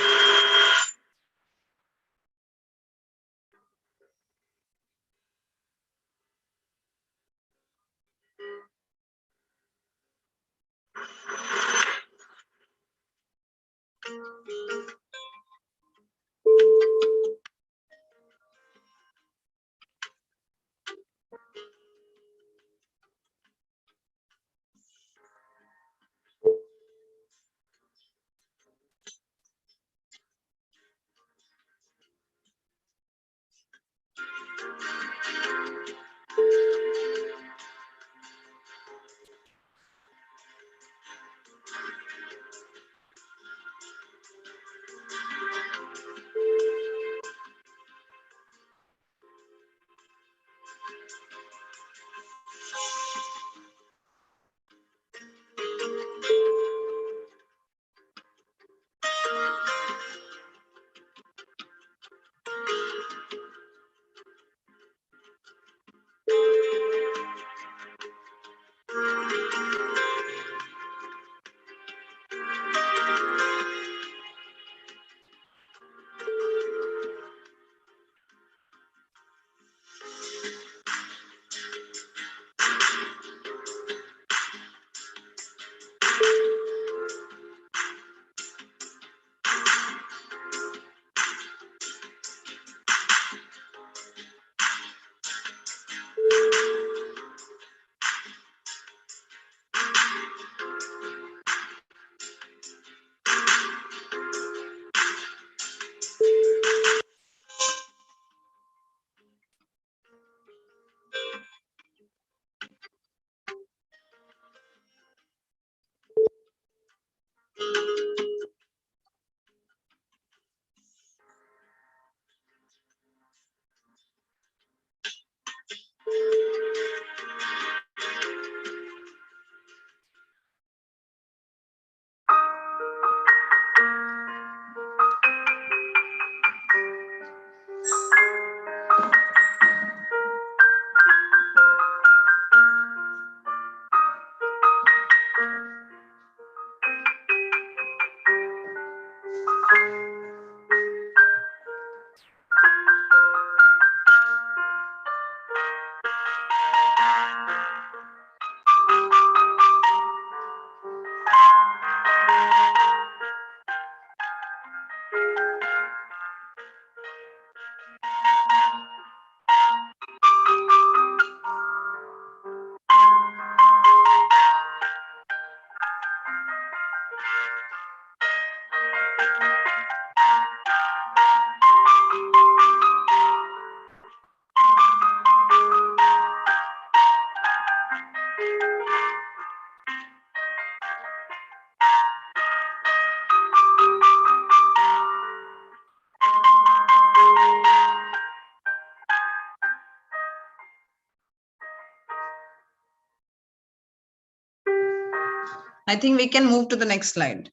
I think we can move to the next slide.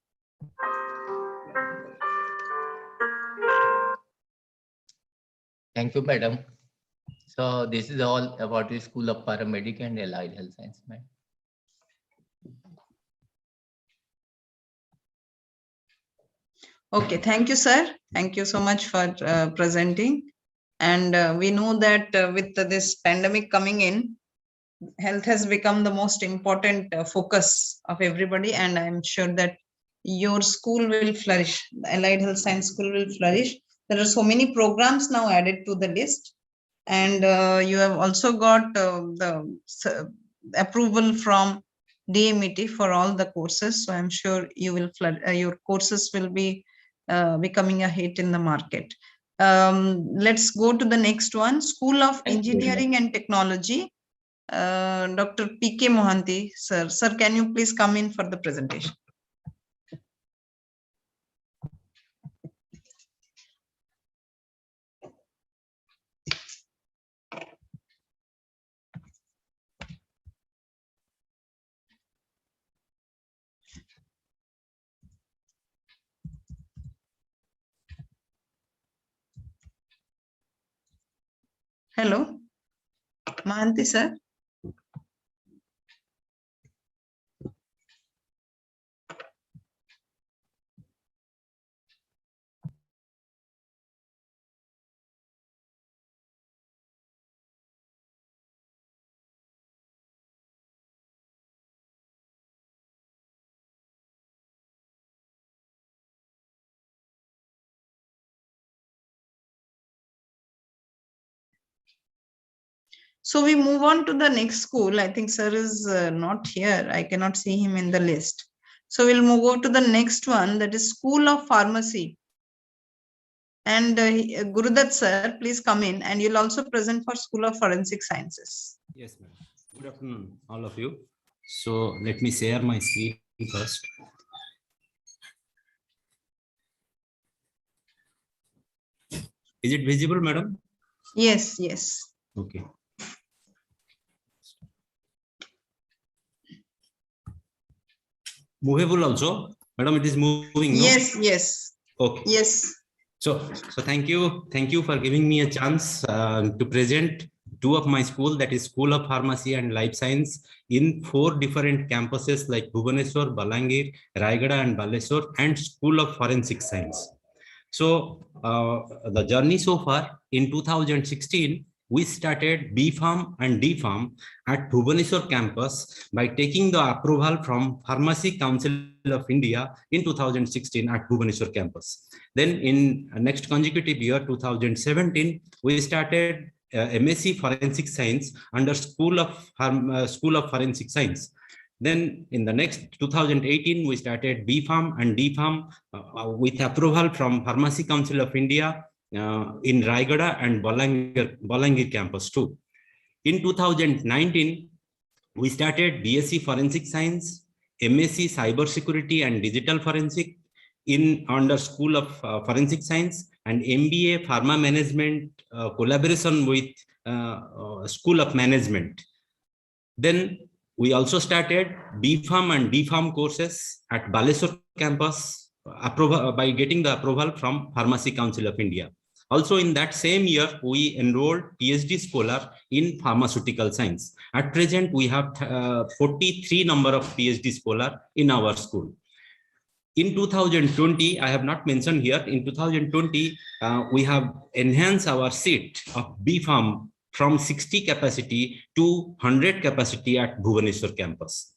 Thank you, madam. So this is all about the School of Paramedic and Allied Health Science, madam. Okay, thank you, sir. Thank you so much for presenting. And we know that with this pandemic coming in, health has become the most important focus of everybody. And I'm sure that your school will flourish. The Allied Health Science School will flourish. There are so many programs now added to the list. And you have also got the approval from DMET for all the courses. So I'm sure you will your courses will be becoming a hit in the market. Let's go to the next one. School of Engineering and Technology. Dr. P.K. Mohanty, sir. Sir, can you please come in for the presentation? Hello, Mohanty, sir. So we move on to the next school. I think sir is not here. I cannot see him in the list. So we'll move on to the next one, that is School of Pharmacy. And Gurudat sir, please come in, and you'll also present for School of Forensic Sciences. Yes, ma'am. Good afternoon, all of you. So let me share my screen first. Is it visible, madam? Yes, yes. Okay. Movable also, madam. It is moving. No? Yes, yes. Okay. Yes. So thank you for giving me a chance to present two of my school, that is School of Pharmacy and Life Science, in 4 different campuses like Bhubaneswar, Balangir, Raigada and Baleswar, and School of Forensic Science. So the journey so far, in 2016, we started B Farm and D Farm at Bhubaneswar campus by taking the approval from Pharmacy Council of India in 2016 at Bhubaneswar campus. Then in next consecutive year, 2017, we started MSc Forensic Science under School of Forensic Science. Then in the next 2018, we started B Farm and D Farm with approval from Pharmacy Council of India in Raigada and Balangir campus too. In 2019, we started BSc Forensic Science, MSc Cybersecurity and Digital Forensic under School of Forensic Science, and MBA Pharma Management collaboration with School of Management. Then we also started B Farm and D Farm courses at Baleswar campus by getting the approval from Pharmacy Council of India. Also in that same year, we enrolled PhD scholar in pharmaceutical science. At present, we have 43 number of PhD scholar in our school. In 2020, I have not mentioned here, in 2020, we have enhanced our seat of B Farm from 60 capacity to 100 capacity at Bhubaneswar campus.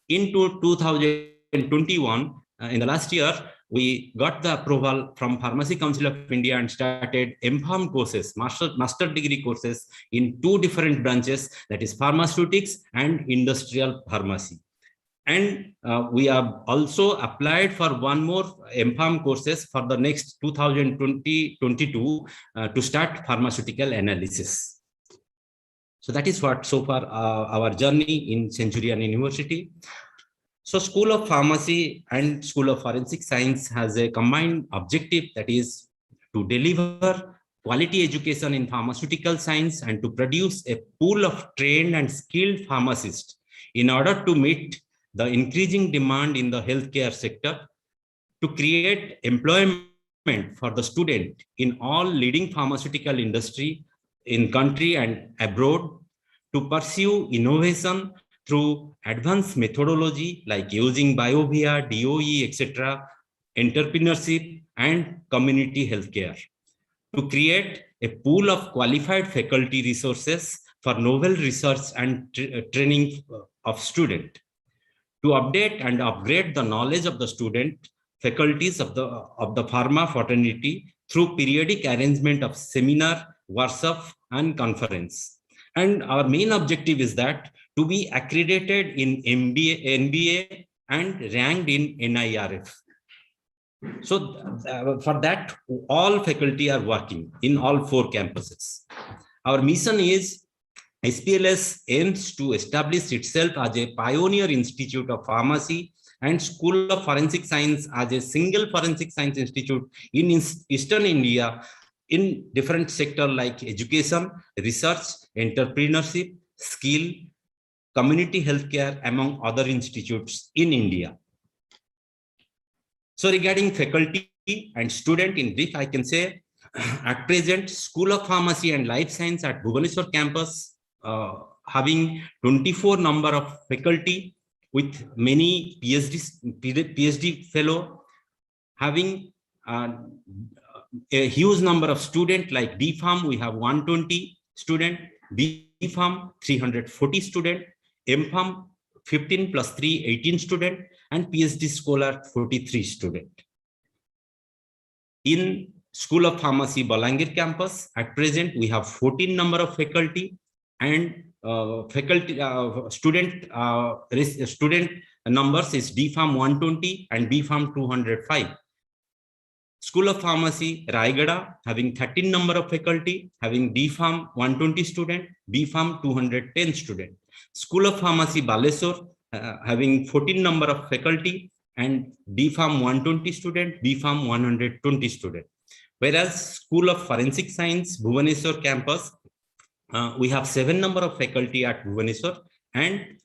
In 2021, in the last year, we got the approval from Pharmacy Council of India and started MPharm courses, master degree courses in 2 different branches, that is pharmaceutics and industrial pharmacy. And we have also applied for one more MPharm courses for the next 2020-22 to start pharmaceutical analysis. So that is what so far our journey in Centurion University. So School of Pharmacy and School of Forensic Science has a combined objective, that is to deliver quality education in pharmaceutical science and to produce a pool of trained and skilled pharmacists in order to meet the increasing demand in the healthcare sector, to create employment for the student in all leading pharmaceutical industry in country and abroad, to pursue innovation through advanced methodology like using BioVia, DOE, etc., entrepreneurship and community healthcare, to create a pool of qualified faculty resources for novel research and training of student, to update and upgrade the knowledge of the student faculties of the pharma fraternity through periodic arrangement of seminar, workshop and conference. And our main objective is that to be accredited in MBA, NBA and ranked in NIRF. So for that, all faculty are working in all 4 campuses. Our mission is SPLS aims to establish itself as a pioneer institute of pharmacy and School of Forensic Science as a single forensic science institute in Eastern India in different sectors like education, research, entrepreneurship, skill, community healthcare, among other institutes in India. So regarding faculty and student, in brief, I can say at present, School of Pharmacy and Life Science at Bhubaneswar campus having 24 number of faculty with many PhD fellow, having a huge number of students like D-Pharm, we have 120 student, B-Pharm 340 student, M-Pharm 15 plus 3, 18 student, and PhD scholar 43 student. In School of Pharmacy Balangir campus, at present we have 14 number of faculty and student numbers is D-Pharm 120 and B-Pharm 205. School of Pharmacy Raigada having 13 number of faculty, having D-Pharm 120 student, B-Pharm 210 student. School of Pharmacy Baleswar having 14 number of faculty and D-Pharm 120 student, B-Pharm 120 student. Whereas School of Forensic Science Bhubaneswar campus, we have 7 number of faculty at Bhubaneswar and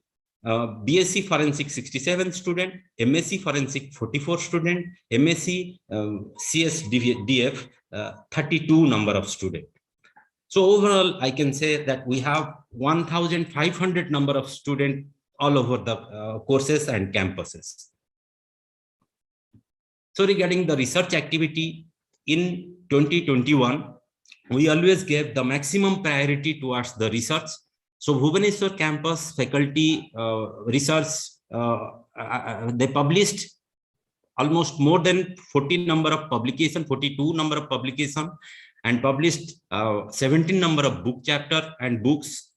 BSc Forensic 67 student, MSc Forensic 44 student, MSc CSDF 32 number of student. So overall, I can say that we have 1,500 number of students all over the courses and campuses. So regarding the research activity in 2021, we always gave the maximum priority towards the research. So Bhubaneswar campus faculty research, they published almost more than 14 number of publication, 42 number of publication, and published 17 number of book chapter and books.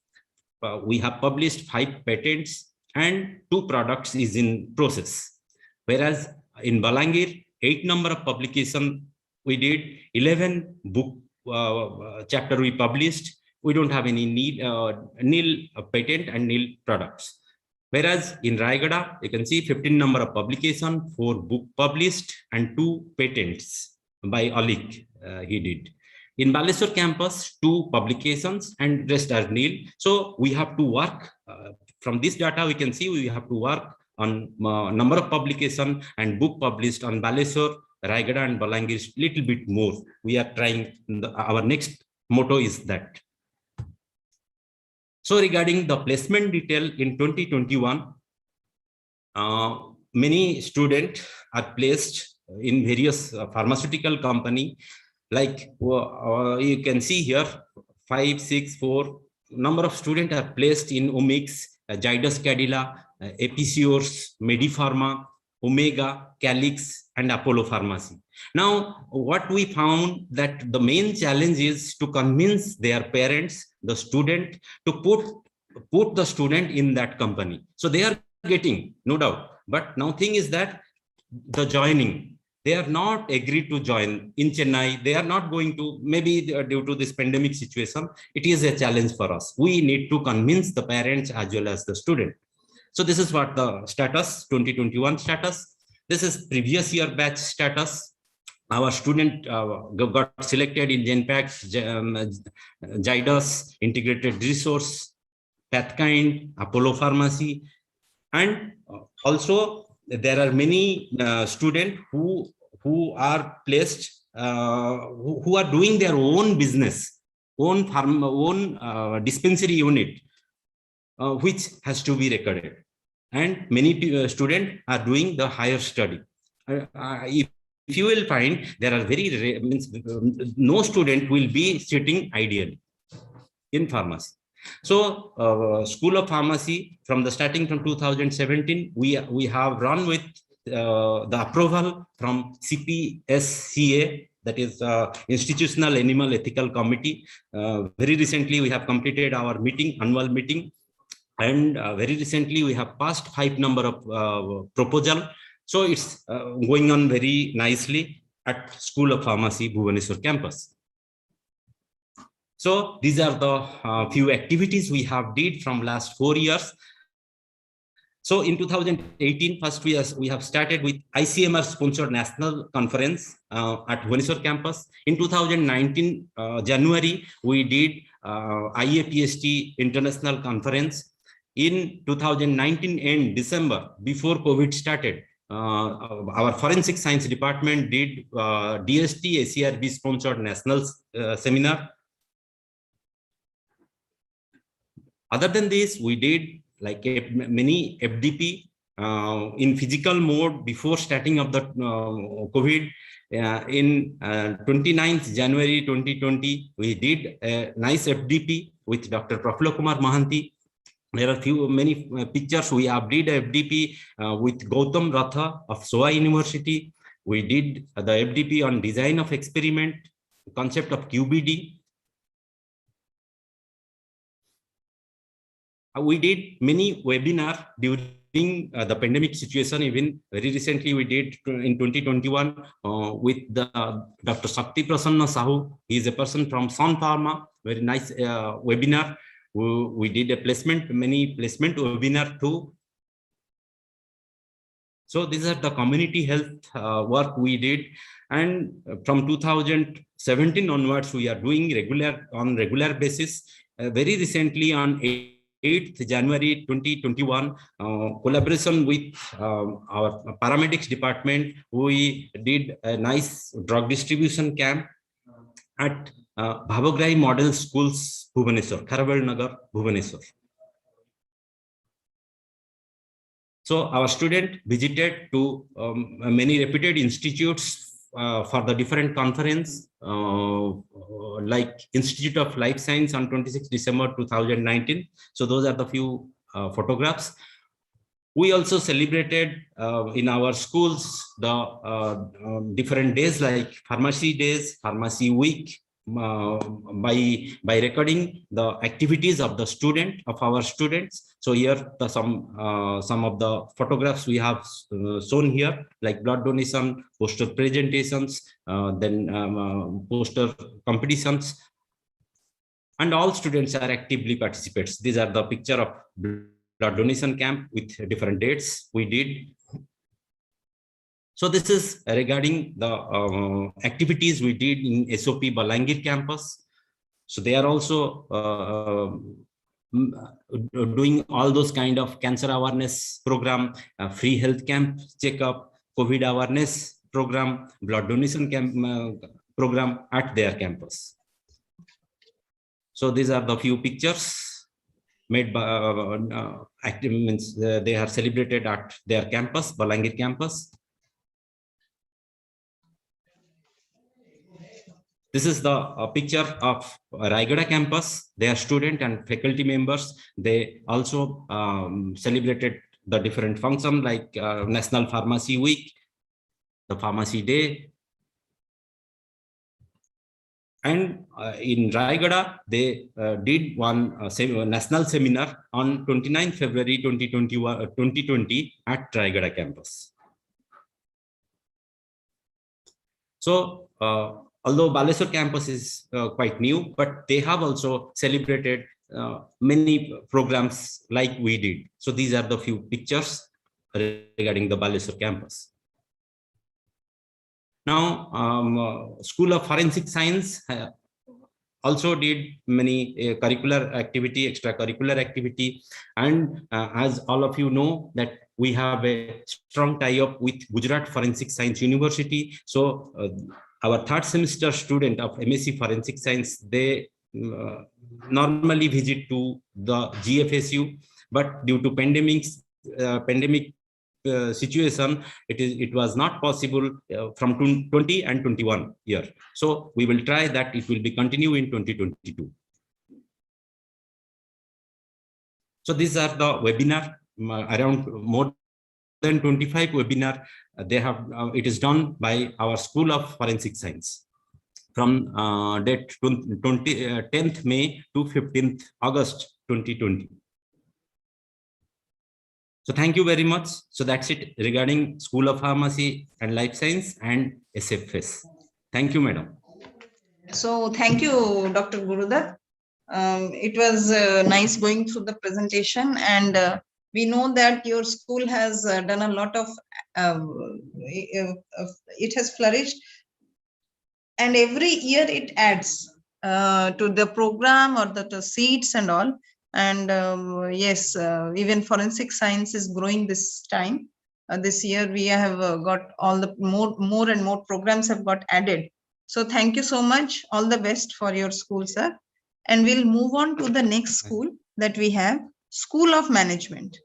We have published 5 patents and 2 products is in process. Whereas in Balangir, 8 number of publication we did, 11 book chapter we published. We don't have any nil patent and nil products. Whereas in Raigada, you can see 15 number of publication, 4 book published and 2 patents by Alik he did. In Baleswar campus, 2 publications and rest are nil. So we have to work from this data. We can see we have to work on number of publication and book published on Baleswar, Raigada and Balangir little bit more. We are trying. Our next motto is that. So regarding the placement detail in 2021, many students are placed in various pharmaceutical company. Like you can see here, 5, 6, 4 number of students are placed in Omics, Zydus Cadila, Epicures, Medipharma, Omega, Calix, and Apollo Pharmacy. Now, what we found that the main challenge is to convince their parents, the student, to put the student in that company. So they are getting, no doubt. But now thing is that the joining, they are not agreed to join in Chennai. They are not going to, maybe due to this pandemic situation, it is a challenge for us. We need to convince the parents as well as the student. So this is what the status, 2021 status. This is previous year batch status. Our student got selected in GenPact, JIDUS, Integrated Resource, Pathkind, Apollo Pharmacy, and also there are many students who are placed, who are doing their own business, own dispensary unit, which has to be recorded. And many students are doing the higher study. If you will find, there are very no student will be sitting ideally in pharmacy. So School of Pharmacy, from the starting from 2017, we have run with the approval from CPSCA, that is Institutional Animal Ethical Committee. Very recently, we have completed our meeting, annual meeting, and very recently we have passed 5 number of proposal. So it's going on very nicely at School of Pharmacy, Bhubaneswar campus. So these are the few activities we have did from last 4 years. So in 2018, first we have started with ICMR sponsored national conference at Bhubaneswar campus. In 2019 January, we did IAPST international conference. In 2019 end December, before COVID started, our forensic science department did DST ACRB sponsored national seminar. Other than this, we did like many FDP in physical mode before starting of the COVID. In 29th January 2020, we did a nice FDP with Dr. Prafula Kumar Mahanti. There are many pictures. We have did a FDP with Gautam Ratha of SOA University. We did the FDP on design of experiment, concept of QBD. We did many webinars during the pandemic situation. Even very recently, we did in 2021 with the Dr. Shakti Prasanna Sahu. He is a person from Sun Pharma. Very nice webinar. We did a placement, many placement webinar too. So these are the community health work we did, and from 2017 onwards, we are doing on regular basis. Very recently, on 8th January 2021, collaboration with our paramedics department, we did a nice drug distribution camp at Bhavagrai Model Schools, Bhubaneswar, Kharavel Nagar, Bhubaneswar. So our student visited to many reputed institutes for the different conference, like Institute of Life Science on 26 December 2019. So those are the few photographs. We also celebrated in our schools the different days like Pharmacy Days, Pharmacy Week, by recording the activities of our students. So here some of the photographs we have shown here, like blood donation, poster presentations, then poster competitions, and all students are actively participants. These are the picture of blood donation camp with different dates we did. So this is regarding the activities we did in SOP Balangir campus. So they are also doing all those kind of cancer awareness program, free health camp checkup, COVID awareness program, blood donation camp program at their campus. So these are the few pictures made by they are celebrated at their campus, Balangir campus. This is the picture of Raigada campus. They are student and faculty members. They also celebrated the different functions like National Pharmacy Week, the Pharmacy Day. And in Raigada, they did one national seminar on 29 February 2020 at Raigada campus. So, although Baleswar campus is quite new, but they have also celebrated many programs like we did. So these are the few pictures regarding the Baleswar campus. Now, School of Forensic Science also did many curricular activity, extracurricular activity. And as all of you know that we have a strong tie-up with Gujarat Forensic Science University. So our third semester student of MSc Forensic Science, they normally visit to the GFSU, but due to pandemic situation, it was not possible from 20 and 21 year. So we will try that it will be continue in 2022. So these are the webinar, around more than 25 webinar they have. It is done by our School of Forensic Science from date 10th May to 15th August 2020. So thank you very much. So that's it regarding School of Pharmacy and Life Science and SFS. Thank you, madam. So thank you, Dr. Gurudat. It was nice going through the presentation, and we know that your school has done a lot of, it has flourished, and every year it adds to the program or the seats and all. And yes, even forensic science is growing this time. This year we have got all the more and more programs have got added. So thank you so much. All the best for your school, sir. And we'll move on to the next school that we have, School of Management.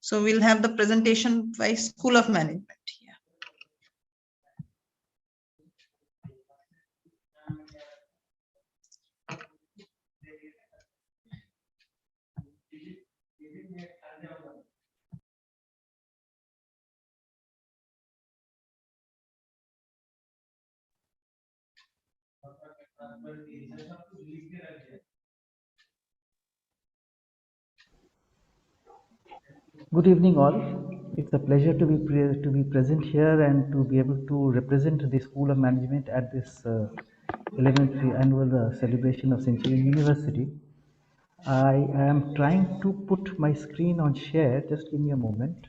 So we'll have the presentation by School of Management. Good evening, all. It's a pleasure to be present here and to be able to represent the School of Management at this 11th annual celebration of Centurion University. I am trying to put my screen on share. Just give me a moment.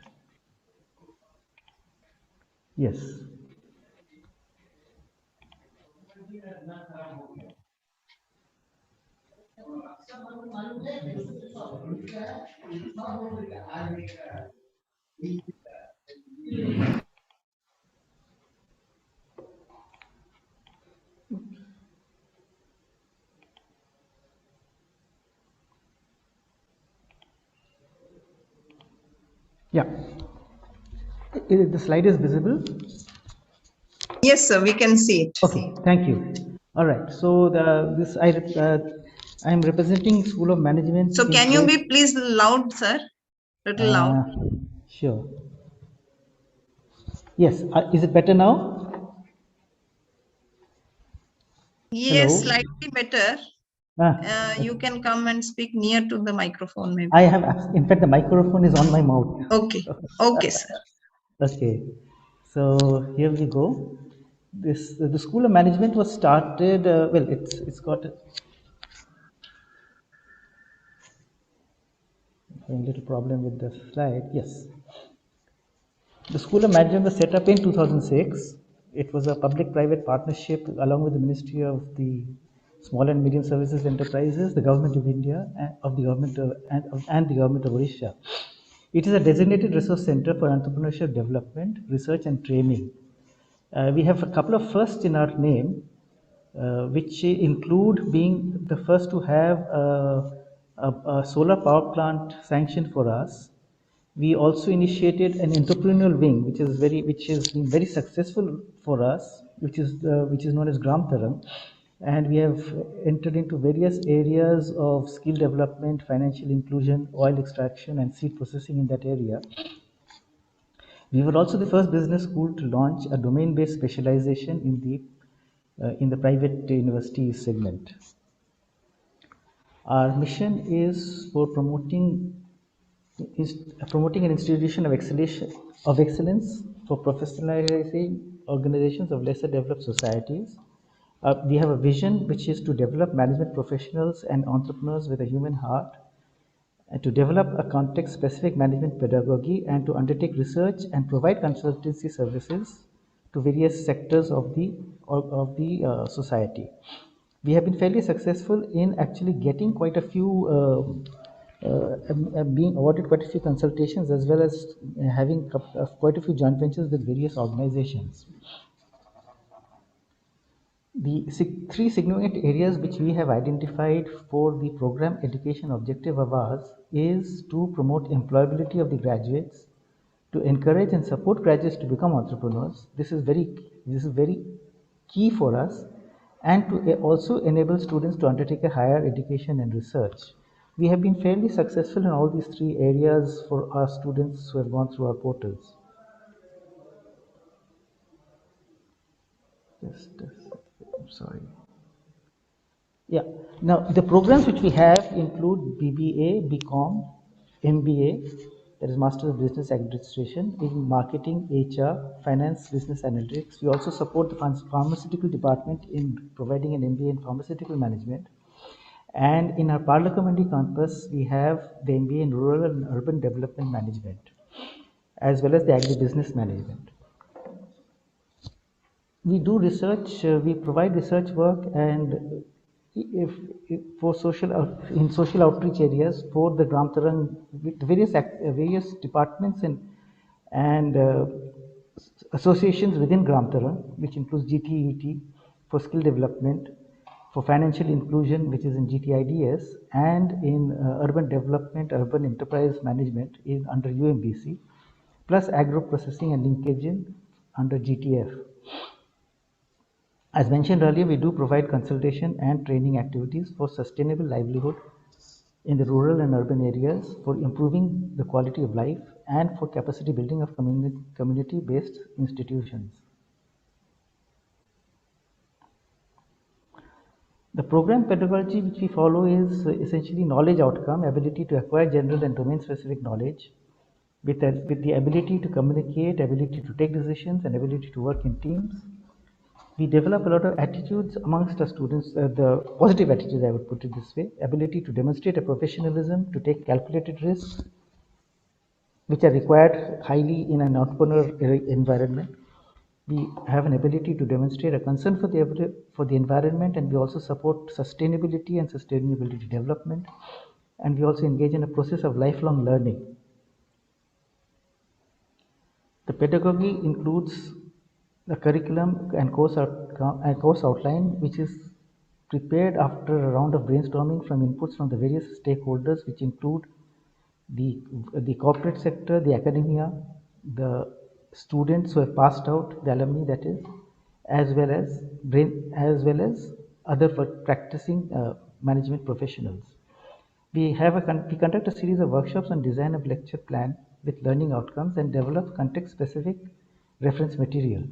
Yes. Yeah. The slide is visible? Yes, sir, we can see it. Okay, thank you. All right. So I am representing School of Management. So can you be please loud, sir? Little loud. Sure. Yes. Is it better now? Yes, Hello? slightly better. You can come and speak near to the microphone, maybe. I have, in fact, the microphone is on my mouth. Okay. Okay, sir. Okay. So here we go. The School of Management was started. Well, it's got a little problem with the slide. Yes. The School of Management was set up in 2006. It was a public-private partnership along with the Ministry of the Small and Medium Services Enterprises, the Government of India, and the Government of Odisha. It is a designated resource center for entrepreneurship development, research, and training. We have a couple of firsts in our name, which include being the first to have a solar power plant sanctioned for us. We also initiated an entrepreneurial wing, which has been very successful for us, which is known as Gram Taram, and we have entered into various areas of skill development, financial inclusion, oil extraction, and seed processing in that area. We were also the first business school to launch a domain-based specialization in the in the private university segment. Our mission is for promoting an institution of excellence for professionalizing organizations of lesser developed societies. We have a vision which is to develop management professionals and entrepreneurs with a human heart, and to develop a context-specific management pedagogy, and to undertake research and provide consultancy services to various sectors of the society. We have been fairly successful in actually getting quite a few, being awarded quite a few consultations, as well as having quite a few joint ventures with various organizations. The three significant areas which we have identified for the program education objective of ours is to promote employability of the graduates, to encourage and support graduates to become entrepreneurs. This is very key for us, and to also enable students to undertake a higher education and research. We have been fairly successful in all these three areas for our students who have gone through our portals. I'm sorry. Yeah. Now, the programs which we have include BBA, BCom, MBA, that is Master of Business Administration, in Marketing, HR, Finance, Business Analytics. We also support the Pharmaceutical Department in providing an MBA in Pharmaceutical Management. And in our Parliamentary campus, we have the MBA in Rural and Urban Development Management, as well as the Agribusiness Management. We do research, we provide research work, and if for in social outreach areas for the Gram Taran, various departments and associations within Gram Taran, which includes GTET for skill development, for financial inclusion, which is in GTIDS, and in urban development, urban enterprise management is under UMBC, plus agro processing and linkage under GTF. As mentioned earlier, we do provide consultation and training activities for sustainable livelihood in the rural and urban areas, for improving the quality of life, and for capacity building of community-based institutions. The program pedagogy which we follow is essentially knowledge outcome, ability to acquire general and domain-specific knowledge, with the ability to communicate, ability to take decisions, and ability to work in teams. We develop a lot of attitudes amongst our students, the positive attitudes, I would put it this way, ability to demonstrate a professionalism, to take calculated risks, which are required highly in an entrepreneurial environment. We have an ability to demonstrate a concern for the environment, and we also support sustainability and sustainability development, and we also engage in a process of lifelong learning. The pedagogy includes the curriculum and course outline, which is prepared after a round of brainstorming from inputs from the various stakeholders, which include the corporate sector, the academia, the students who have passed out, the alumni that is, as well as other practicing management professionals. We conduct a series of workshops on design of lecture plan with learning outcomes and develop context-specific reference material.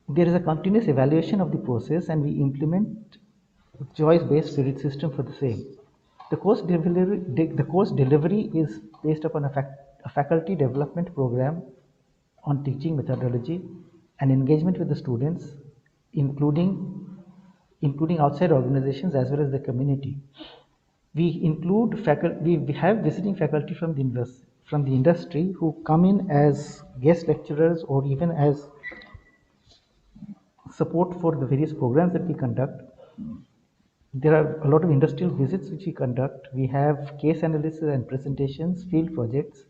There is a continuous evaluation of the process, and we implement choice-based credit system for the same. The course delivery is based upon a faculty development program on teaching methodology and engagement with the students, including outside organizations as well as the community. We have visiting faculty from the industry who come in as guest lecturers or even as support for the various programs that we conduct. There are a lot of industrial visits which we conduct. We have case analysis and presentations, field projects.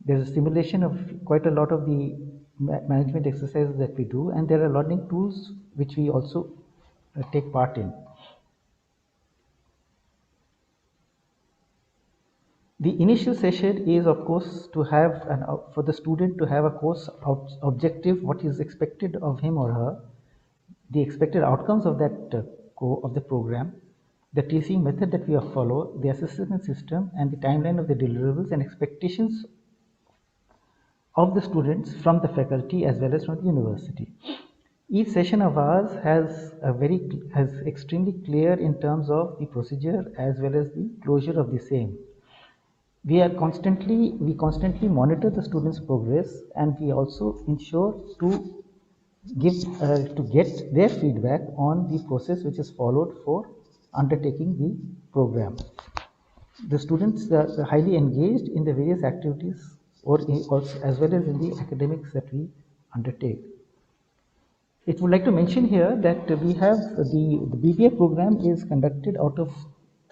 There's a simulation of quite a lot of the management exercises that we do, and there are learning tools which we also take part in. The initial session is, of course, to have for the student to have a course objective, what is expected of him or her, the expected outcomes of of the program, the teaching method that we follow, the assessment system, and the timeline of the deliverables and expectations of the students from the faculty as well as from the university. Each session of ours has extremely clear in terms of the procedure as well as the closure of the same. We constantly monitor the students' progress, and we also ensure to get their feedback on the process which is followed for undertaking the program. The students are highly engaged in the various activities also, as well as in the academics that we undertake. It would like to mention here that we have the BBA program is conducted out of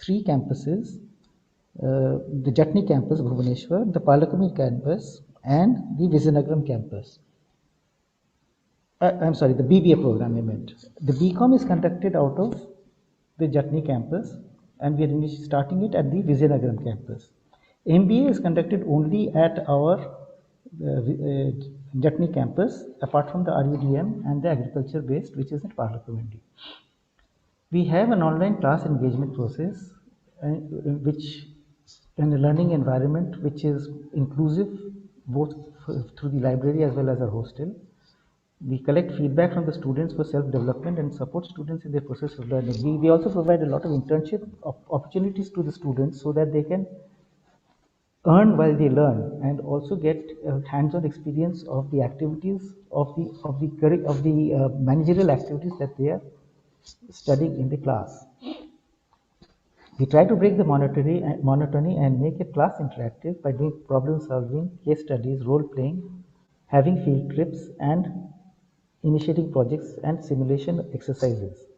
3 campuses, the Jatni campus, Bhubaneswar, the Palakami campus, and the Vizianagaram campus. I'm sorry, the BBA program I meant. The BCom is conducted out of the Jatni campus, and we are starting it at the Vizianagaram campus. MBA is conducted only at our Jatni campus, apart from the RUDM and the agriculture based, which is at Parlakundi. We have an online class engagement process, which in a learning environment which is inclusive both through the library as well as our hostel. We collect feedback from the students for self-development and support students in their process of learning. We also provide a lot of internship opportunities to the students so that they can earn while they learn and also get hands-on experience of the activities of the managerial activities that they are studying in the class. We try to break the monotony and make a class interactive by doing problem solving, case studies, role playing, having field trips, and initiating projects and simulation exercises.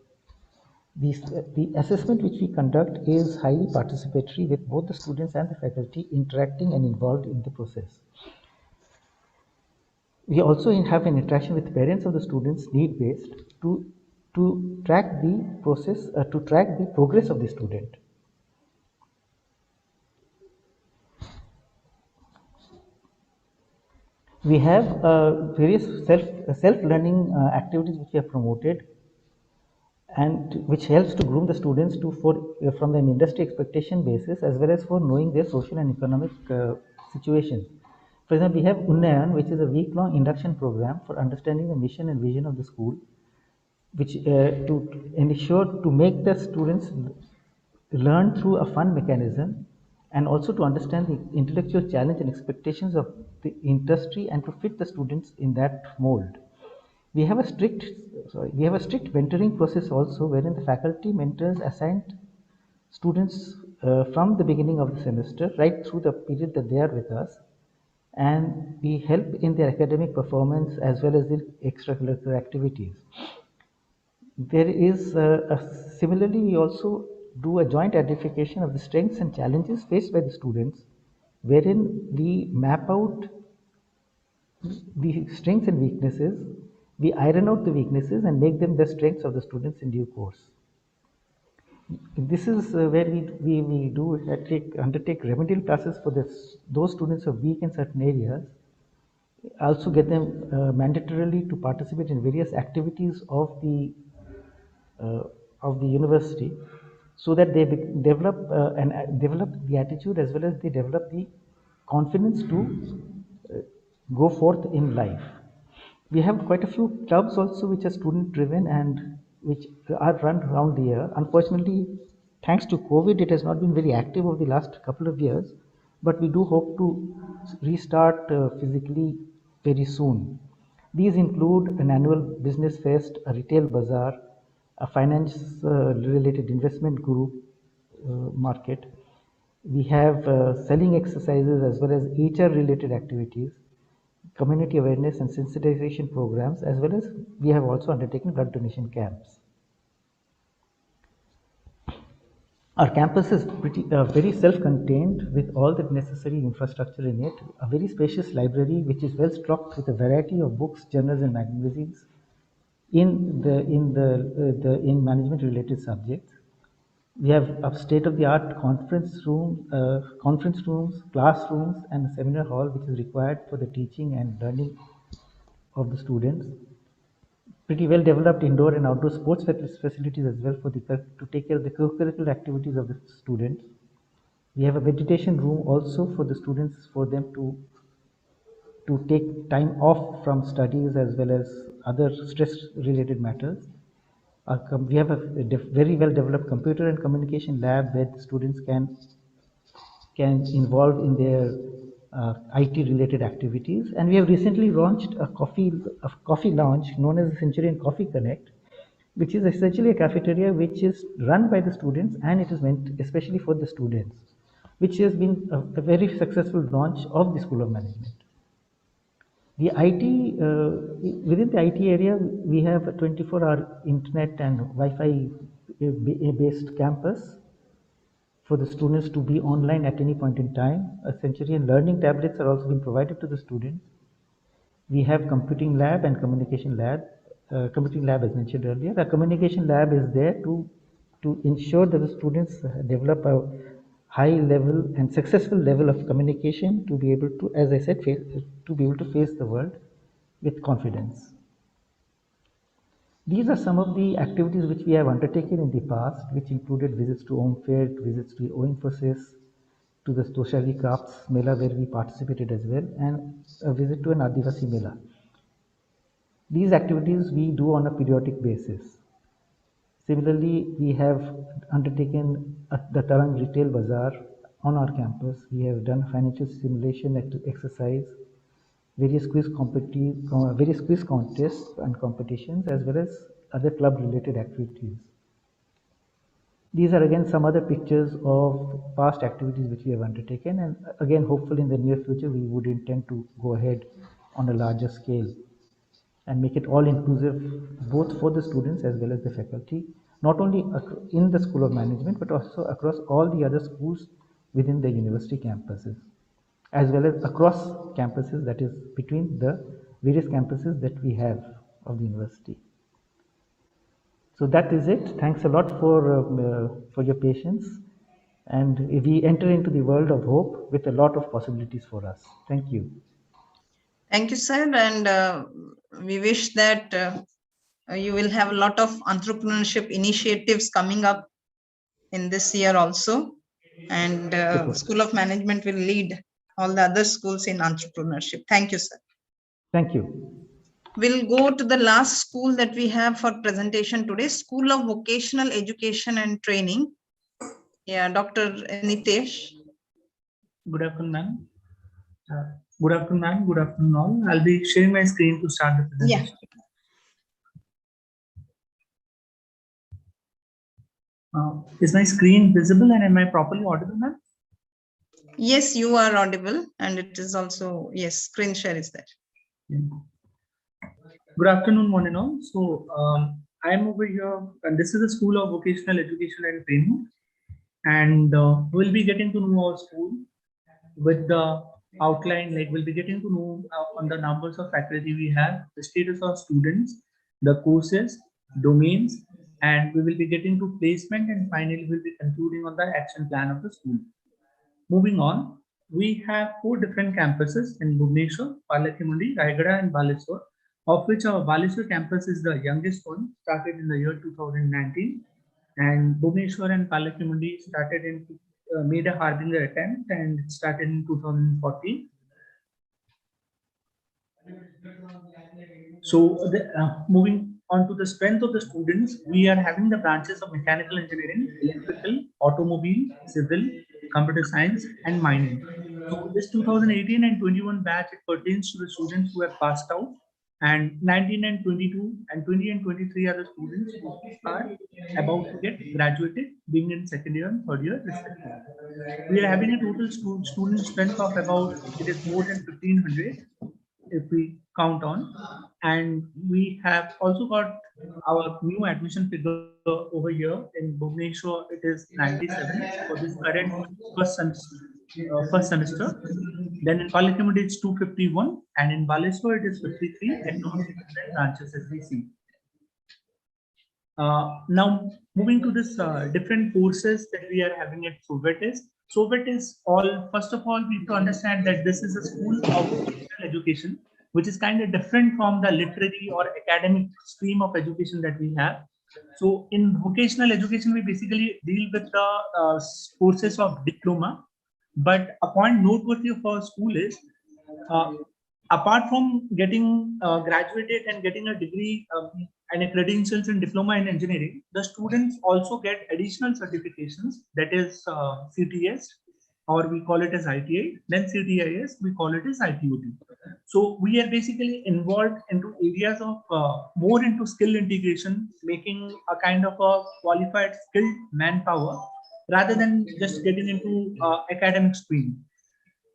The assessment which we conduct is highly participatory, with both the students and the faculty interacting and involved in the process. We also have an interaction with parents of the students, need-based, to track the process, to track the progress of the student. We have various self-learning activities which we have promoted, and which helps to groom the students from an industry expectation basis, as well as for knowing their social and economic situation. For example, we have Unnayan, which is a week-long induction program for understanding the mission and vision of the school, which to ensure to make the students learn through a fun mechanism, and also to understand the intellectual challenge and expectations of the industry and to fit the students in that mold. We have a strict mentoring process also, wherein the faculty mentors assigned students from the beginning of the semester right through the period that they are with us, and we help in their academic performance as well as their extracurricular activities. There is similarly, we also do a joint identification of the strengths and challenges faced by the students, wherein we map out the strengths and weaknesses, we iron out the weaknesses and make them the strengths of the students in due course. This is where we do undertake remedial classes for those students who are weak in certain areas. Also get them mandatorily to participate in various activities of the university, so that they develop the attitude as well as they develop the confidence to go forth in life. We have quite a few clubs also which are student driven and which are run around the year. Unfortunately, thanks to COVID, it has not been very active over the last couple of years, but we do hope to restart physically very soon. These include an annual business fest, a retail bazaar, a finance related investment group market. We have selling exercises as well as HR related activities, community awareness and sensitization programs, as well as we have also undertaken blood donation camps. Our campus is very self-contained with all the necessary infrastructure in it, a very spacious library which is well stocked with a variety of books, journals and magazines in management related subjects. We have a state-of-the-art conference rooms, classrooms, and a seminar hall which is required for the teaching and learning of the students. Pretty well developed indoor and outdoor sports facilities as well to take care of the co-curricular activities of the students. We have a meditation room also for the students, for them to take time off from studies as well as other stress-related matters. We have a very well-developed computer and communication lab where the students can involve in their IT-related activities. And we have recently launched a coffee lounge known as the Centurion Coffee Connect, which is essentially a cafeteria which is run by the students, and it is meant especially for the students, which has been a very successful launch of the School of Management. The IT, within the IT area, we have a 24-hour internet and Wi-Fi based campus for the students to be online at any point in time. A Centurion learning tablets are also being provided to the students. We have computing lab and communication lab. Computing lab, as mentioned earlier. The communication lab is there to ensure that the students develop a high level and successful level of communication to be able to, as I said, to be able to face the world with confidence. These are some of the activities which we have undertaken in the past, which included visits to home fair, visits to Infosys, to the Toshali Crafts Mela where we participated as well, and a visit to an Adivasi Mela. These activities we do on a periodic basis. Similarly, we have undertaken the Tarang Retail Bazaar on our campus. We have done financial simulation exercise, various quiz contests and competitions, as well as other club-related activities. These are again some other pictures of past activities which we have undertaken, and again, hopefully in the near future, we would intend to go ahead on a larger scale and make it all inclusive both for the students as well as the faculty, not only in the School of Management, but also across all the other schools within the university campuses, as well as across campuses, that is between the various campuses that we have of the university. So that is it. Thanks a lot for your patience. And we enter into the world of hope with a lot of possibilities for us. Thank you. Thank you, sir. And we wish that you will have a lot of entrepreneurship initiatives coming up in this year also. And School of Management will lead all the other schools in entrepreneurship. Thank you, sir. Thank you. We'll go to the last school that we have for presentation today, School of Vocational Education and Training. Yeah, Dr. Nitesh. Good afternoon, ma'am. Good afternoon, ma'am. Good afternoon, all. I'll be sharing my screen to start the presentation. Is my screen visible and am I properly audible, ma'am? Yes, you are audible, and it is also, yes, screen share is there. Yeah. Good afternoon, one and all. So I'm over here, and this is the School of Vocational Education and Training, and we'll be getting to know our school with the outline. Like we'll be getting to know on the numbers of faculty we have, the status of students, the courses, domains, and we will be getting to placement, and finally we'll be concluding on the action plan of the school. Moving on, we have 4 different campuses in Bhubaneswar, Palakkad, Raigada, and Baleswar, of which our Baleswar campus is the youngest one, started in the year 2019, and Bhubaneswar and Palakkad started in made a harbinger attempt and it started in 2014. So moving on to the strength of the students, we are having the branches of mechanical engineering, electrical, automobile, civil, computer science, and mining. So this 2018 and 21 batch, it pertains to the students who have passed out, and 19 and 22 and 20 and 23 are the students who are about to get graduated, being in second year and third year respectively. We are having a total student strength of about, it is more than 1500 if we count on, and we have also got our new admission figure over here. In Bhubaneswar it is 97 for this current first semester. Then in Palakkad it's 251, and in Baleswar it is 53 across the different branches as we see. Now moving to this different courses that we are having at SOVET is all, first of all, we have to understand that this is a school of vocational education, which is kind of different from the literary or academic stream of education that we have. So in vocational education, we basically deal with the courses of diploma. But a point noteworthy of our school is apart from getting graduated and getting a degree and a credentials in diploma in engineering, the students also get additional certifications, that is CTS, or we call it as ITI, then CTIS, we call it as ITUT. So we are basically involved into areas of more into skill integration, making a kind of a qualified skilled manpower rather than just getting into academic stream.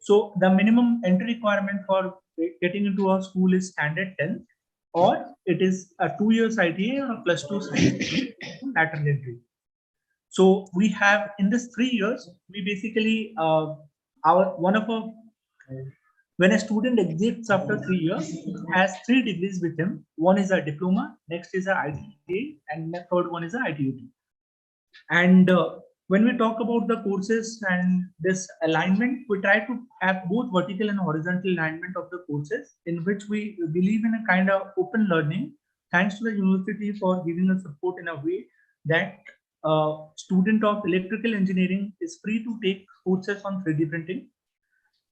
So the minimum entry requirement for getting into our school is standard 10th, or it is a 2 years ITA or a +2 science lateral entry. So we have in this 3 years, we basically when a student exits after 3 years, has 3 degrees with him. One is a diploma, next is a ITA, and the third one is a ITUT. And when we talk about the courses and this alignment, we try to have both vertical and horizontal alignment of the courses, in which we believe in a kind of open learning, thanks to the university for giving us support in a way that student of electrical engineering is free to take courses on 3D printing.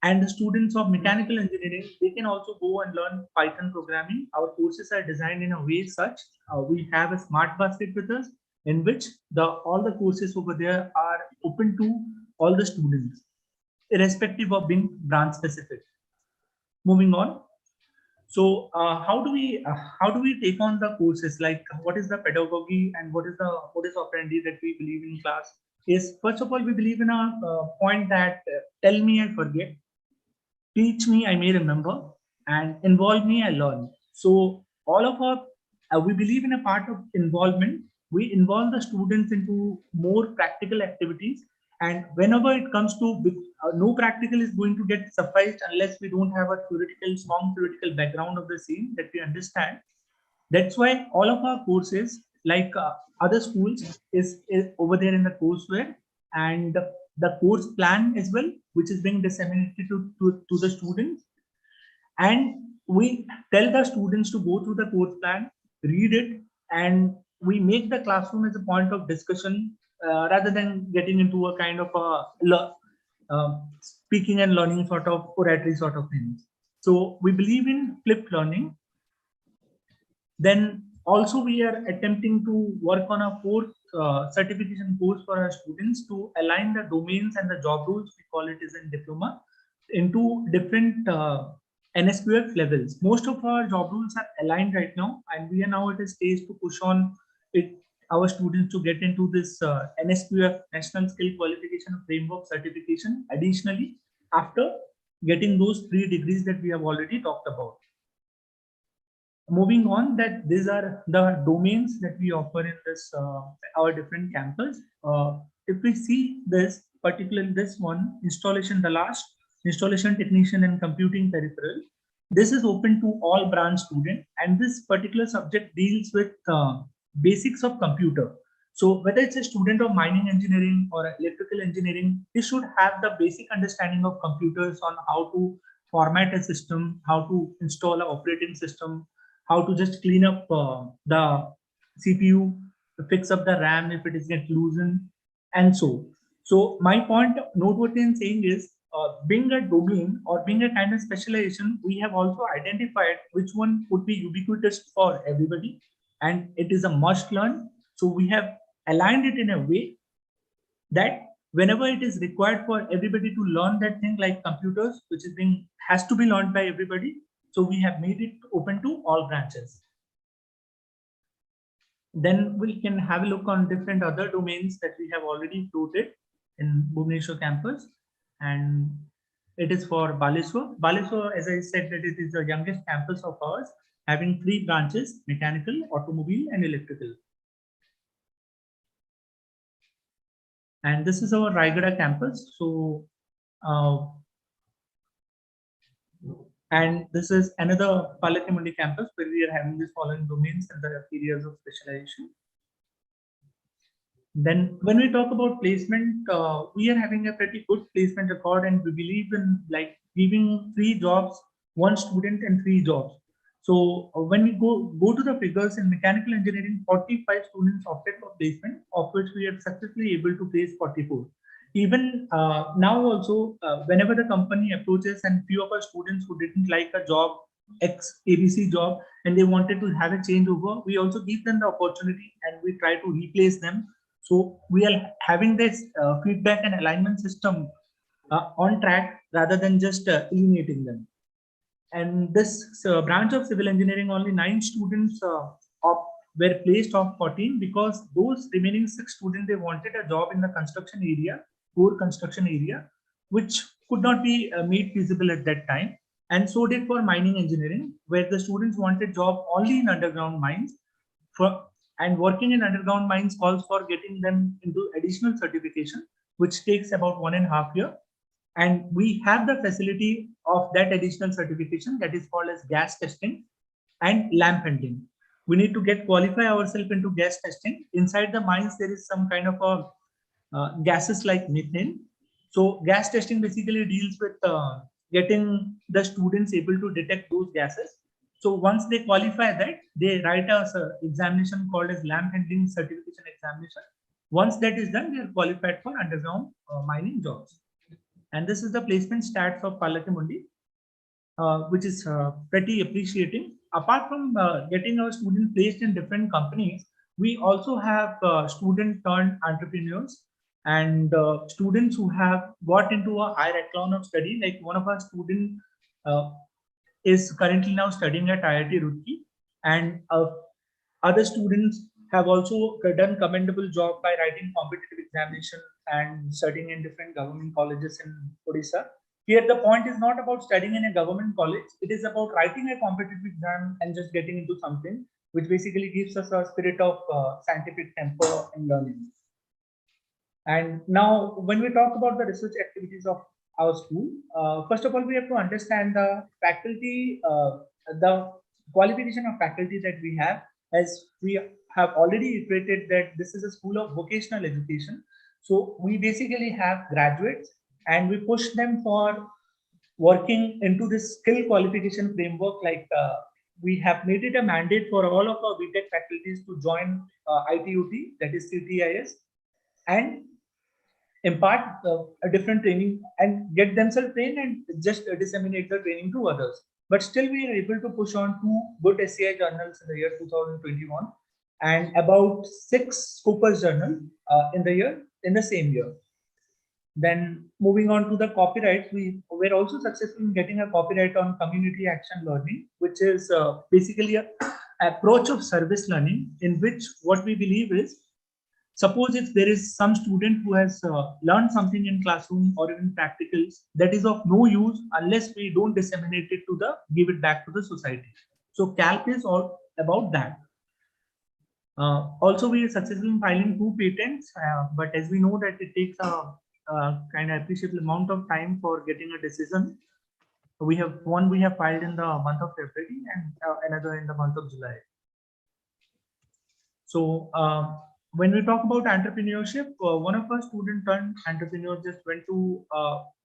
And the students of mechanical engineering, they can also go and learn Python programming. Our courses are designed in a way such, we have a smart basket with us, in which all the courses over there are open to all the students, irrespective of being branch specific. Moving on. So how do we take on the courses? Like, what is the pedagogy and what is operandi that we believe in class? Is first of all, we believe in a point that tell me I forget, teach me I may remember, and involve me I learn. So all of our we believe in a part of involvement. We involve the students into more practical activities, and whenever it comes to no practical is going to get sufficed unless we don't have a strong theoretical background of the same that we understand. That's why all of our courses, like other schools, is over there in the courseware, and the course plan as well, which is being disseminated to the students. And we tell the students to go through the course plan, read it, and we make the classroom as a point of discussion rather than getting into a kind of speaking and learning sort of oratory sort of things. So we believe in flipped learning. Then also we are attempting to work on a fourth certification course for our students to align the domains and the job roles, we call it as in diploma, into different NSQF levels. Most of our job roles are aligned right now, and we are now at a stage to push on our students to get into this NSQF, National Skill Qualification Framework certification, additionally after getting those 3 degrees that we have already talked about. Moving on, that these are the domains that we offer in this our different campus. If we see this, particularly this one, installation, the last installation technician and computing peripheral, this is open to all branch students, and this particular subject deals with basics of computer. So whether it's a student of mining engineering or electrical engineering, they should have the basic understanding of computers, on how to format a system, how to install an operating system, how to just clean up the CPU, fix up the RAM if it is get loosened, and so. So my point, noteworthy in saying is, being a domain or being a kind of specialization, we have also identified which one would be ubiquitous for everybody, and it is a must learn. So we have aligned it in a way that whenever it is required for everybody to learn that thing, like computers, which is has to be learned by everybody, so we have made it open to all branches. Then we can have a look on different other domains that we have already floated in Bhubaneswar campus. And it is for Baleswar. Baleswar, as I said, that it is the youngest campus of ours, having 3 branches: mechanical, automobile, and electrical. And this is our Raigada campus. So and this is another Palatimandi campus where we are having these following domains and the areas of specialization. Then when we talk about placement, we are having a pretty good placement record, and we believe in like giving 3 jobs, 1 student and 3 jobs. So when we go to the figures in mechanical engineering, 45 students opted for placement, of which we are successfully able to place 44. even now also, whenever the company approaches and few of our students who didn't like a job, X ABC job, and they wanted to have a changeover, we also give them the opportunity and we try to replace them. So we are having this feedback and alignment system on track rather than just eliminating them. And this branch of civil engineering, only 9 students were placed off 14, because those remaining 6 students, they wanted a job in the construction area, core construction area, which could not be made feasible at that time. And so did for mining engineering, where the students wanted job only in underground mines. And working in underground mines calls for getting them into additional certification, which takes about 1.5 years. And we have the facility of that additional certification, that is called as gas testing and lamp handling. We need to qualify ourselves into gas testing. Inside the mines, there is some kind of a gases like methane. So gas testing basically deals with getting the students able to detect those gases. So once they qualify that, they write a examination called as lamp handling certification examination. Once that is done, they are qualified for underground mining jobs. And this is the placement stats of Palakimundi, which is pretty appreciating. Apart from getting our students placed in different companies, we also have student turned entrepreneurs and students who have got into a higher echelon of study. Like one of our students is currently now studying at IIT Roorkee, and other students have also done commendable job by writing competitive examination and studying in different government colleges in Odisha. Here, the point is not about studying in a government college. It is about writing a competitive exam and just getting into something, which basically gives us a spirit of scientific temper in learning. And now, when we talk about the research activities of our school, first of all, we have to understand the faculty, the qualification of faculty that we have, as we have already iterated that this is a school of vocational education. So we basically have graduates and we push them for working into this skill qualification framework. Like we have made it a mandate for all of our BTech faculties to join ITUT, that is CTIS, and impart a different training and get themselves trained and just disseminate the training to others. But still we are able to push on 2 good SCI journals in the year 2021 and about 6 Scopus journals in the same year. Then moving on to the copyright, we were also successful in getting a copyright on community action learning, which is basically an approach of service learning, in which what we believe is, suppose if there is some student who has learned something in classroom or in practicals that is of no use unless we don't disseminate it to give it back to the society. So CALP is all about that. Also, we are successful in filing 2 patents, but as we know that it takes a kind of appreciable amount of time for getting a decision. We have filed in the month of February and another in the month of July. So when we talk about entrepreneurship, one of our student turned entrepreneur just went to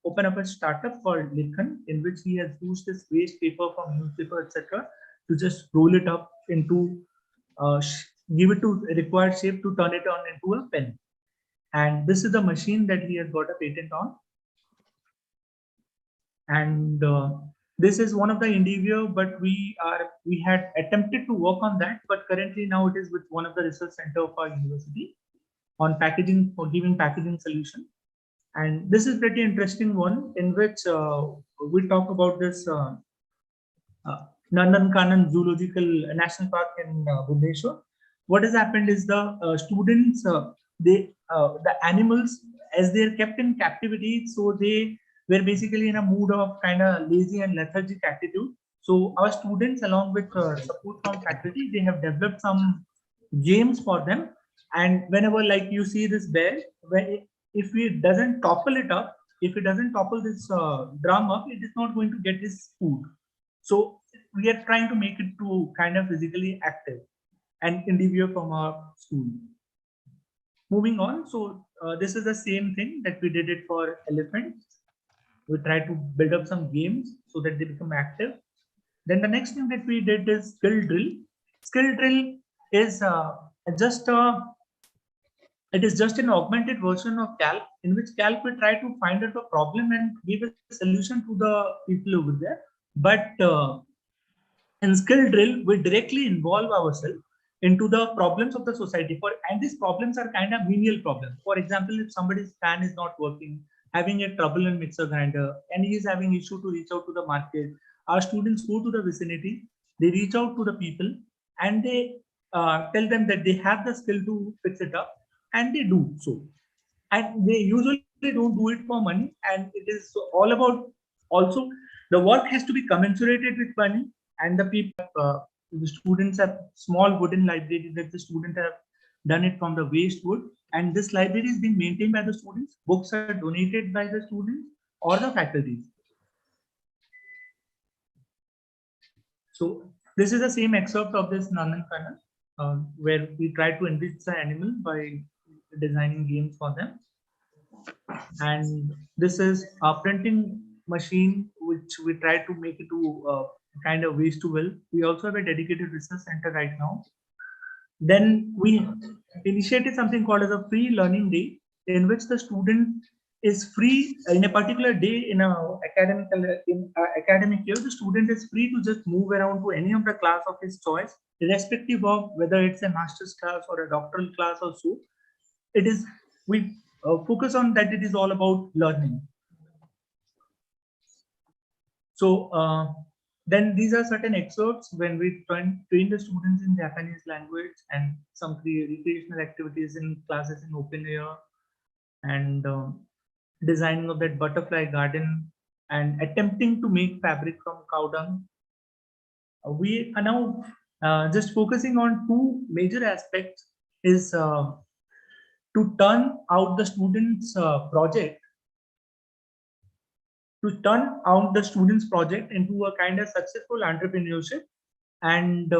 open up a startup called Likhan, in which he has used this waste paper from newspaper, etc., to just roll it up into, give it to required shape to turn it on into a pen. And this is the machine that he has got a patent on. And this is one of the endeavor, but we had attempted to work on that, but currently now it is with one of the research center of our university on packaging, for giving packaging solution. And this is pretty interesting one, in which we talk about this Nandankanan Zoological National Park in Bhubaneswar. What has happened is the students, the animals, as they are kept in captivity, so they were basically in a mood of kind of lazy and lethargic attitude. So our students, along with support from faculty, they have developed some games for them. And whenever, like you see this bear, if it doesn't topple it up, if it doesn't topple this drum up, it is not going to get this food. So we are trying to make it to kind of physically active and endeavor from our school. Moving on, so this is the same thing that we did it for elephants. We try to build up some games so that they become active. Then the next thing that we did is skill drill. Skill drill is just a It is just an augmented version of Calc, in which Calc will try to find out a problem and give a solution to the people over there. But in skill drill, we directly involve ourselves into the problems of the society. And these problems are kind of menial problems. For example, if somebody's fan is not working, having a trouble in mixer grinder, and he is having issue to reach out to the market, our students go to the vicinity, they reach out to the people, and they tell them that they have the skill to fix it up, and they do so. And they usually don't do it for money, and it is all about also the work has to be commensurated with money, and the people the students have small wooden library that the students have done it from the waste wood, and this library is being maintained by the students. Books are donated by the students or the faculties. So this is the same excerpt of this Nandan where we try to enrich the animal by designing games for them. And this is a printing machine which we try to make it to kind of waste to wealth. We also have a dedicated research center right now. Then we initiated something called as a free learning day, in which the student is free in a particular day in a academic year. The student is free to just move around to any of the class of his choice, irrespective of whether it's a master's class or a doctoral class or so. It is we focus on that. It is all about learning. So then these are certain excerpts when we train the students in Japanese language, and some recreational activities in classes in open air, and designing of that butterfly garden, and attempting to make fabric from cow dung. We are now just focusing on two major aspects, is to turn out the students' project into a kind of successful entrepreneurship. And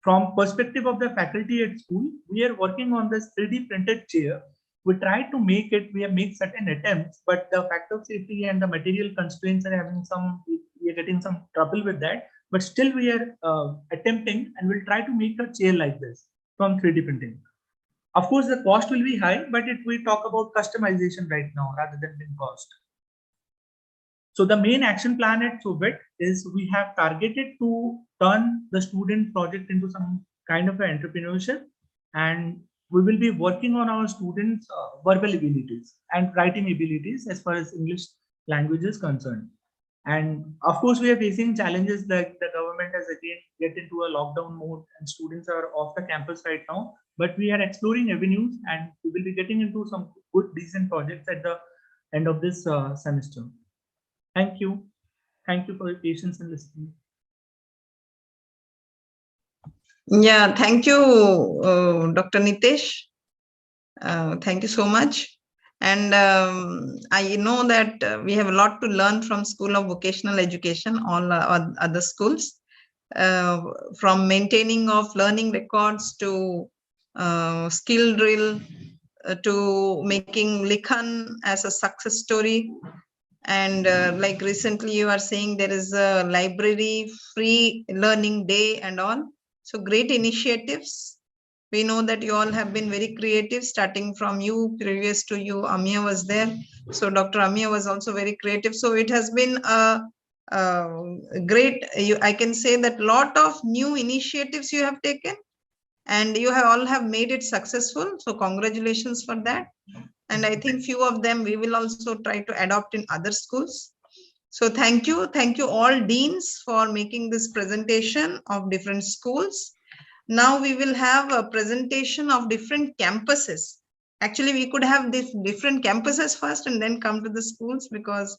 from perspective of the faculty at school, we are working on this 3D printed chair. We try to make it, we have made certain attempts, but the factor of safety and the material constraints are we are getting some trouble with that. But still we are attempting, and we'll try to make a chair like this from 3D printing. Of course, the cost will be high, but we talk about customization right now rather than in cost. So the main action plan at SOBIT is we have targeted to turn the student project into some kind of an entrepreneurship, and we will be working on our students' verbal abilities and writing abilities as far as English language is concerned. And of course, we are facing challenges like the government has again get into a lockdown mode and students are off the campus right now. But we are exploring avenues, and we will be getting into some good, decent projects at the end of this semester. Thank you. Thank you for your patience and listening. Yeah, thank you, Dr. Nitesh. Thank you so much. And I know that we have a lot to learn from School of Vocational Education, all other schools, from maintaining of learning records to skill drill, to making Likhan as a success story. And like recently you are saying there is a library free learning day and all. So great initiatives. We know that you all have been very creative, starting from you. Previous to you, Amia was there. So Dr. Amia was also very creative. So it has been a great, I can say that lot of new initiatives you have taken, and you have all have made it successful. So congratulations for that. And I think few of them we will also try to adopt in other schools. So thank you all deans for making this presentation of different schools. Now we will have a presentation of different campuses. Actually, we could have these different campuses first and then come to the schools, because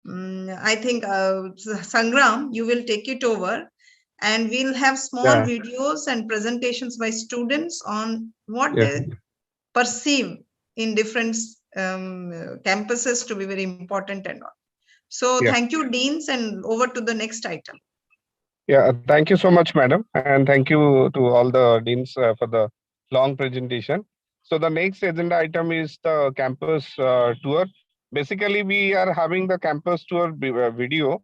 I think Sangram, you will take it over, and we'll have small videos and presentations by students on what they perceive in different campuses to be very important and all. So thank you, deans, and over to the next item. Yeah, thank you so much, madam. And thank you to all the deans for the long presentation. So the next agenda item is the campus tour. Basically, we are having the campus tour video.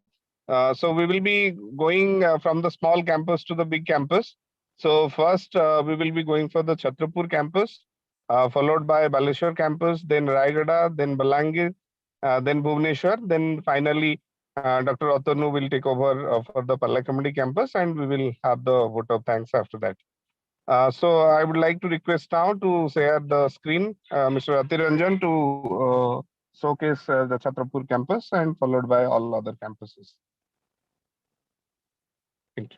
So we will be going from the small campus to the big campus. So first, we will be going for the Chhatrapur campus, followed by Baleshwar campus, then Raigada, then Balangir, then Bhubaneswar, then finally Dr. Otanu will take over for the Palakamudi campus, and we will have the vote of thanks after that. So I would like to request now to share the screen, Mr. Atiranjan, to showcase the Chhatrapur campus and followed by all other campuses. Thank you.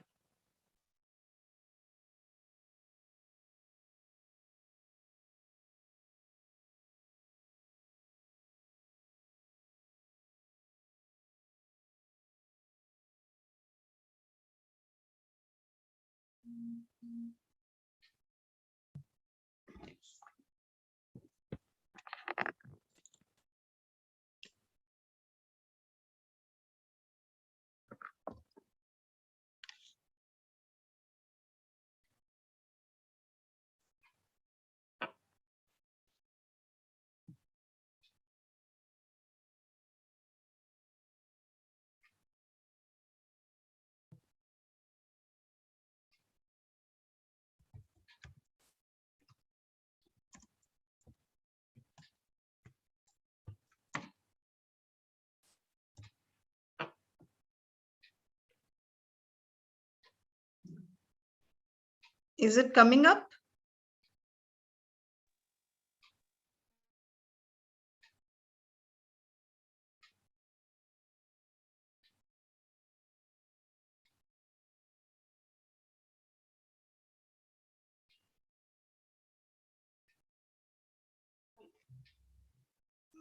Is it coming up?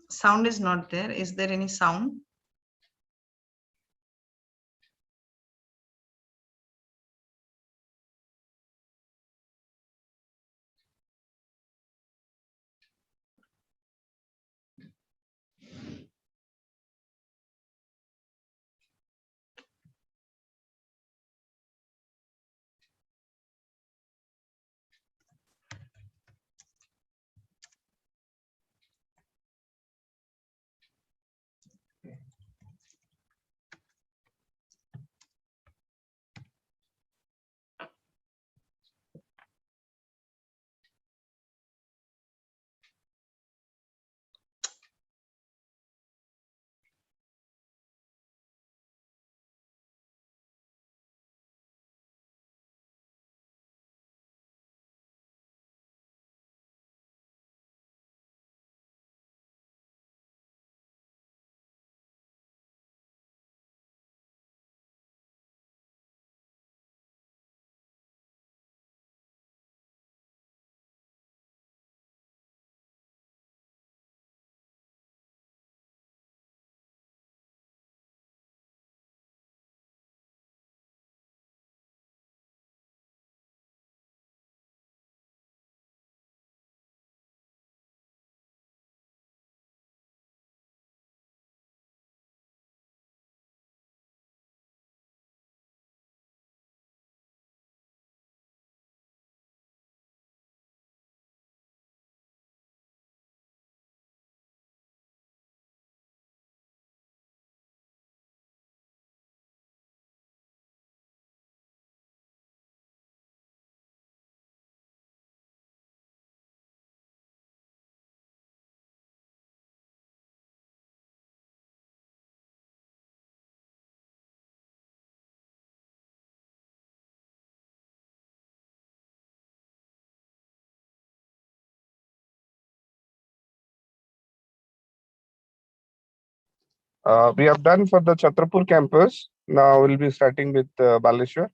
Sound is not there. Is there any sound? We have done for the Chhatrapur campus. Now we'll be starting with Baleshwar.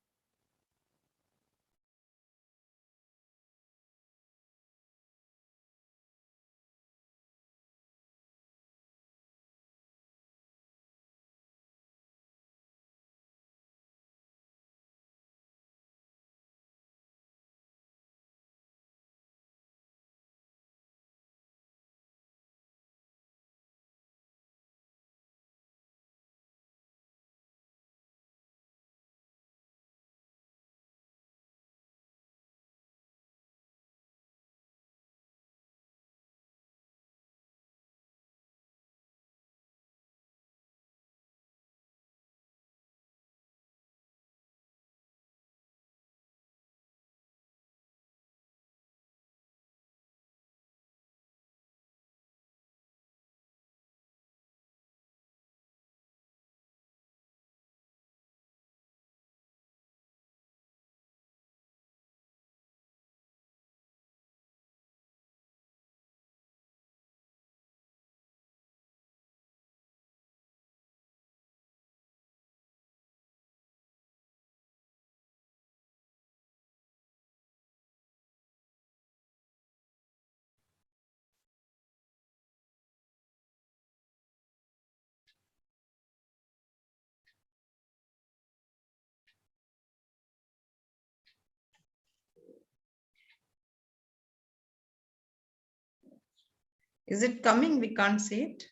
Is it coming? We can't see it.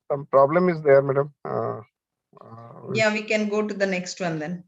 Some problem is there, madam. Yeah, we can go to the next one then.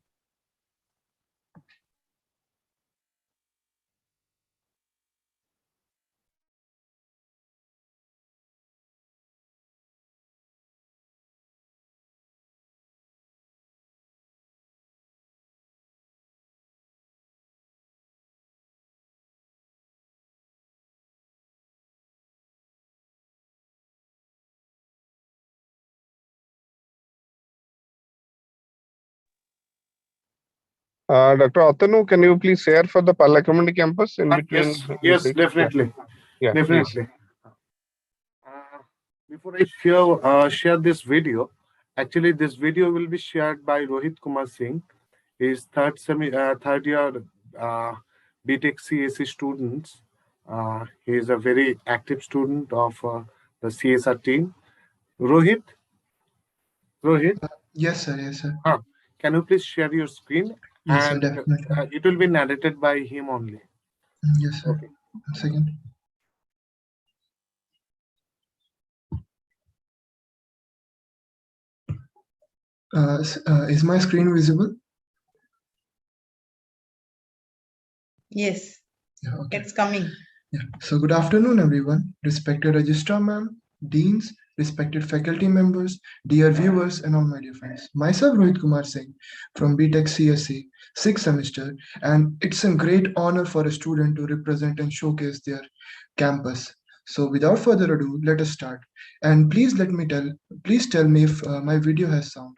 Dr. Atanu, can you please share for the Palla Community Campus in between? Yes, definitely. Yeah, please. Definitely. Before I share this video, actually this video will be shared by Rohit Kumar Singh. He is third year BTech CSE students. He is a very active student of the CSR team. Rohit, Yes, sir. Yes, sir. can you please share your screen? Yes, sir. And Definitely. it will be narrated by him only. Yes, sir. Okay. 1 second. Is my screen visible? Yes, Yeah, okay. it's coming. Yeah. So good afternoon, everyone. Respected Registrar Ma'am, Deans, respected faculty members, dear viewers, and all my dear friends. Myself, Rohit Kumar Singh from BTech CSE, 6th semester, and it's a great honor for a student to represent and showcase their campus. So without further ado, let us start. And please tell me if my video has sound.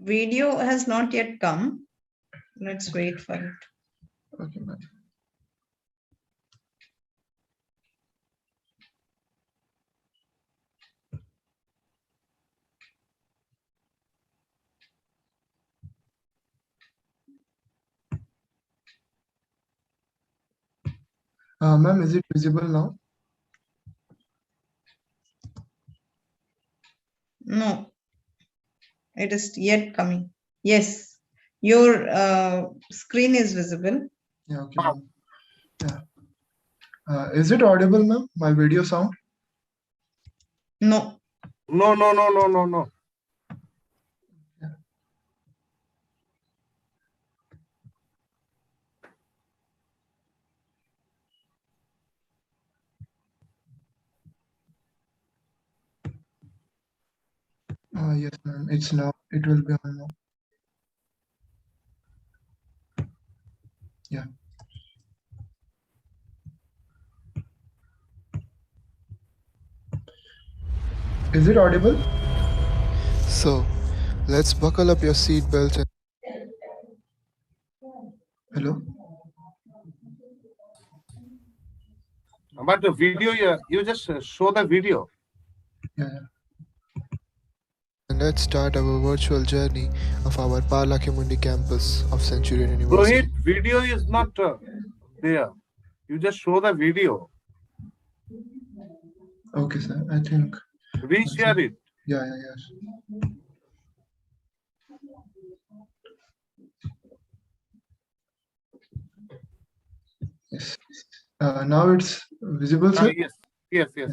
Video has not yet come. Let's wait for it. Okay, ma'am. Ma'am, is it visible now? No, it is yet coming. Yes, your screen is visible. Yeah, okay, ma'am. Yeah. Is it audible, ma'am? My video sound? No. No. Yes, ma'am. It's now. It will be on now. Yeah. Is it audible? So, let's buckle up your seatbelt and... Hello? But the video, you just show the video. Yeah. And let's start our virtual journey of our Parlakimundi campus of Centurion University. Rohit, video is not there. You just show the video. Okay, sir. I think... Reshare it. Yeah, yes. Yes. Now it's visible, sir? Yes. Yeah.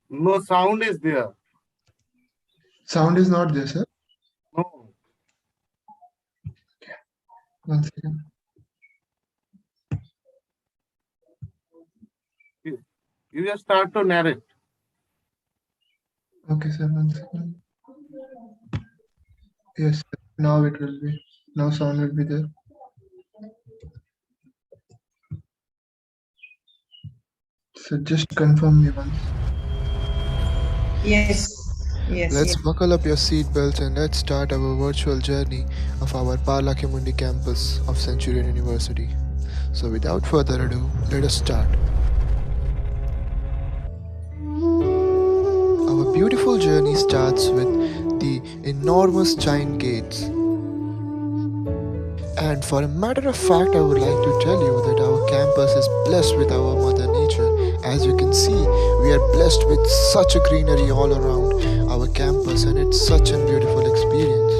No sound is there. Sound is not there, sir? No. One second. You just start to narrate. Okay, sir. One second. Yes, sir. Now it will be. Now sound will be there. So just confirm me once. Yes. Yes. Let's Yes. buckle up your seatbelts and let's start our virtual journey of our Parlakimundi campus of Centurion University. So without further ado, let us start. Our beautiful journey starts with the enormous giant gates. And for a matter of fact, I would like to tell you that our campus is blessed with our mother nature. As you can see, we are blessed with such a greenery all around our campus, and it's such a beautiful experience.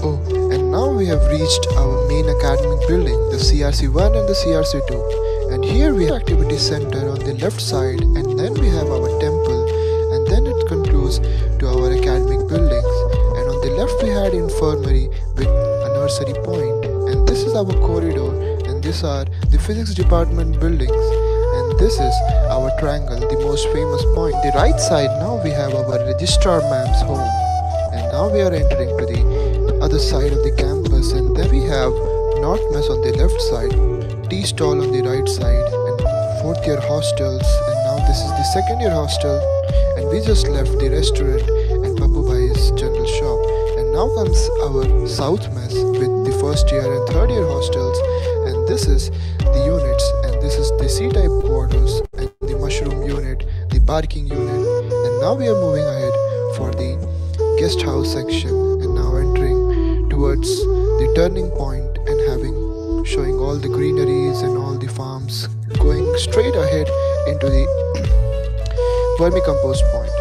Oh, and now we have reached our main academic building, the CRC1 and the CRC2. And here we have activity center on the left side, and then we have our temple, and then it concludes to our academic buildings. And on the left we had infirmary with a nursery point, and this is our corridor, and these are the physics department buildings, and this is our triangle, the most famous point. The right side, now we have our registrar ma'am's home, and now we are entering to the other side of the campus, and then we have North Mess on the left side, tea stall on the right side, and fourth year hostels, and now this is the second year hostel, and we just left the restaurant and Papu Bhai's general shop. And now comes our South Mess with the first year and third year hostels, and this is the units, and this is the C-type quarters, and the mushroom unit, the parking unit, and now we are moving ahead for the guest house section, and now entering towards the turning point and showing all the greeneries and all the farms, going straight ahead into the vermicompost point.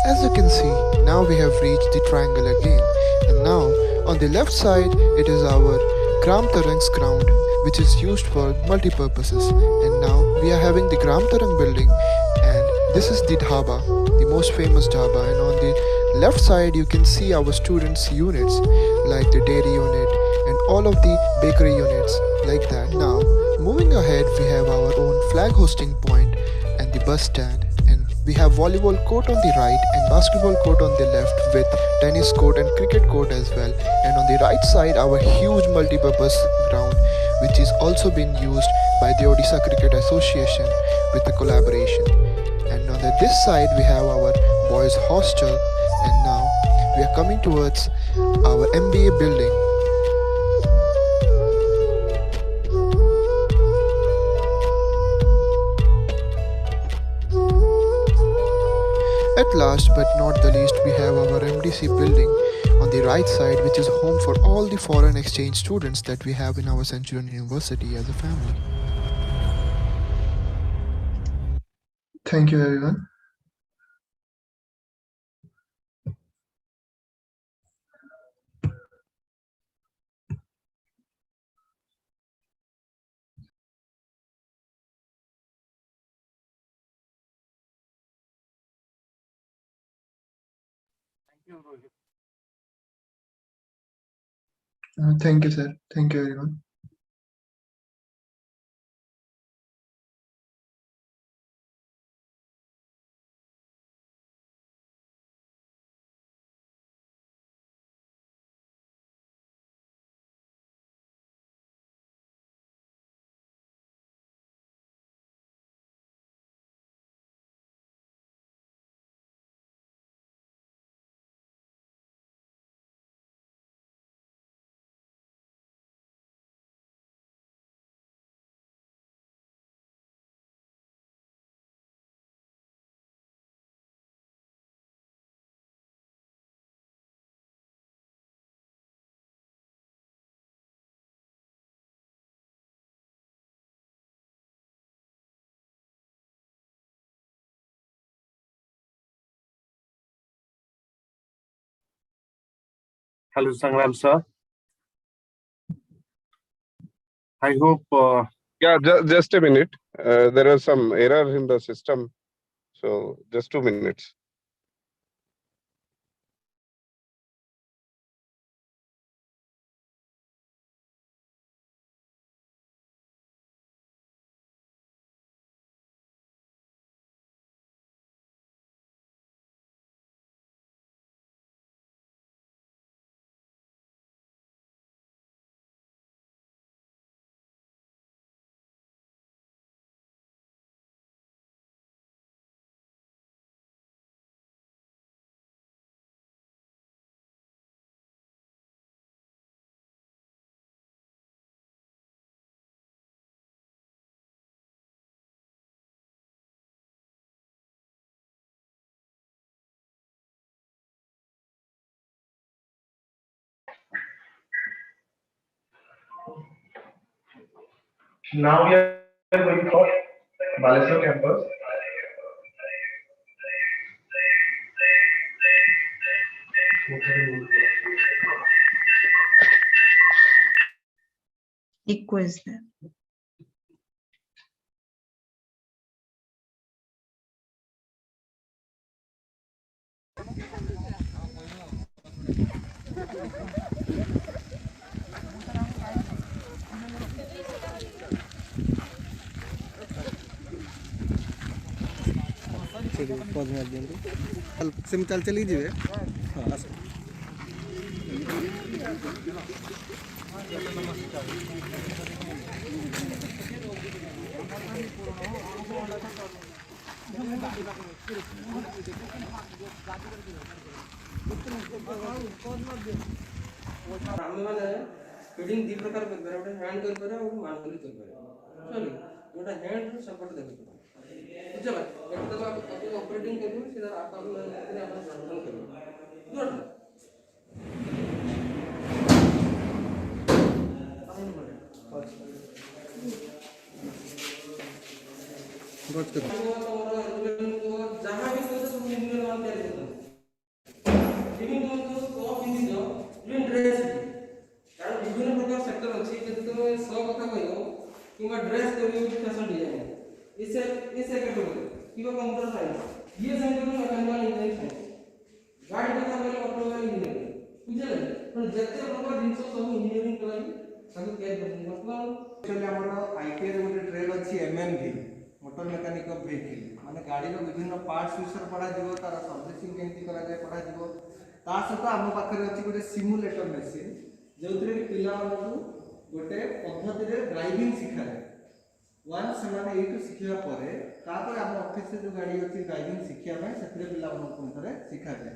As you can see, now we have reached the triangle again, and now on the left side it is our Gram Tarang's ground, which is used for multi-purposes, and now we are having the Gram Tarang building, and this is the dhaba, the most famous dhaba, and on the left side you can see our students' units like the dairy unit and all of the bakery units like that. Now moving ahead, we have our own flag hosting point and the bus stand, and we have volleyball court on the right and basketball court on the left with tennis court and cricket court as well, and on the right side our huge multi-purpose ground which is also being used by the Odisha Cricket Association with a collaboration. And on this side we have our boys hostel, and now we are coming towards our MBA building. At last but not the least, we have our MDC building on the right side, which is home for all the foreign exchange students that we have in our Centurion University as a family. Thank you, everyone. Thank you, sir. Thank you, everyone. Hello, Sangram sir. I hope. Yeah, just a minute. There are some error in the system. So just 2 minutes. Now we are going for Baleswar campus. Echo is there. SIM चल चली जीवे ଆମେ ମାନେ feeding ଦି ପ୍ରକାର କରିପାରିବା ଗୋଟେ hand କରିପାରିବା ଗୋଟେ ମାନୁଆଲି କରିପାରିବା ବୁଝିଲେ ଯୋଉଟା ହ୍ୟାଣ୍ଡ ସେପଟେ ଦେଖିପାରିବା ବୁଝିଲା ଏଠି ତ ଆପଣ ଅପରେଟିଂ କରିବେ ସେଟା ଆପଣ କଣ୍ଟ୍ରୋଲ କରିବେ ବୁଝିଲ ଯାହା ବି କହୁଛ ସବୁ ଇଞ୍ଜିନିୟର ମାନେ ତିଆରି କରୁଛନ୍ତି ଡ୍ରେସ୍ କାରଣ ବିଭିନ୍ନ ପ୍ରକାର ସେକ୍ଟର ଅଛି ଯଦି ତୁମେ ସ କଥା କହିବ କିମ୍ବା ଡ୍ରେସ୍ କରିବ ଫ୍ୟାସନ୍ ଡିଜାଇନ୍ ଏ କ୍ୟାଟେଗୋରୀ କିମ୍ବା କମ୍ପ୍ୟୁଟର ସାଇନ୍ସ ଇଏ ସେମିତି ମେକାନିକାଲ ଇଞ୍ଜିନିୟରିଂ ସାଇନ୍ସ ଗାଡ଼ି କଥା କହିଲେ ଅଟୋମୋବାଇଲ ଇଞ୍ଜିନିୟରିଂ ବୁଝିଲେ ତେଣୁ ଯେତେ ପ୍ରକାର ଜିନିଷ ସବୁ ଇଞ୍ଜିନିୟରିଂ କଲାଣି ତାକୁ ତିଆରି କରୁଛନ୍ତି ବର୍ତ୍ତମାନ ଆମର ଆଇଟିଆଇରେ ଗୋଟେ ଟ୍ରେଡ୍ ଅଛି ଏମ୍ଏମ୍ଭି ମୋଟର ମେକାନିକ୍ ଅଫ୍ ଭେହିକିଲ୍ ମାନେ ଗାଡ଼ିର ବିଭିନ୍ନ ପାର୍ଟସ୍ ବିଷୟରେ ପଢ଼ାଯିବ ତାର ସର୍ଭିସିଂ କେମିତି କରାଯାଏ ପଢ଼ାଯିବ ତା ସହିତ ଆମ ପାଖରେ ଅଛି ଗୋଟେ ସିମୁଲେଟର ମେସିନ୍ ଯେଉଁଥିରେ କି ପିଲାମାନଙ୍କୁ ଗୋଟେ ପଦ୍ଧତିରେ ଡ୍ରାଇଭିଂ ଶିଖାଯାଏ ୱାନ୍ସ ସେମାନେ ଏଇଠୁ ଶିଖିବା ପରେ ତାପରେ ଆମ ଅଫିସରେ ଯେଉଁ ଗାଡ଼ି ଅଛି ଡ୍ରାଇଭିଂ ଶିଖିବା ପାଇଁ ସେଥିରେ ପିଲାମାନଙ୍କୁ ପୁଣି ଥରେ ଶିଖାଯାଏ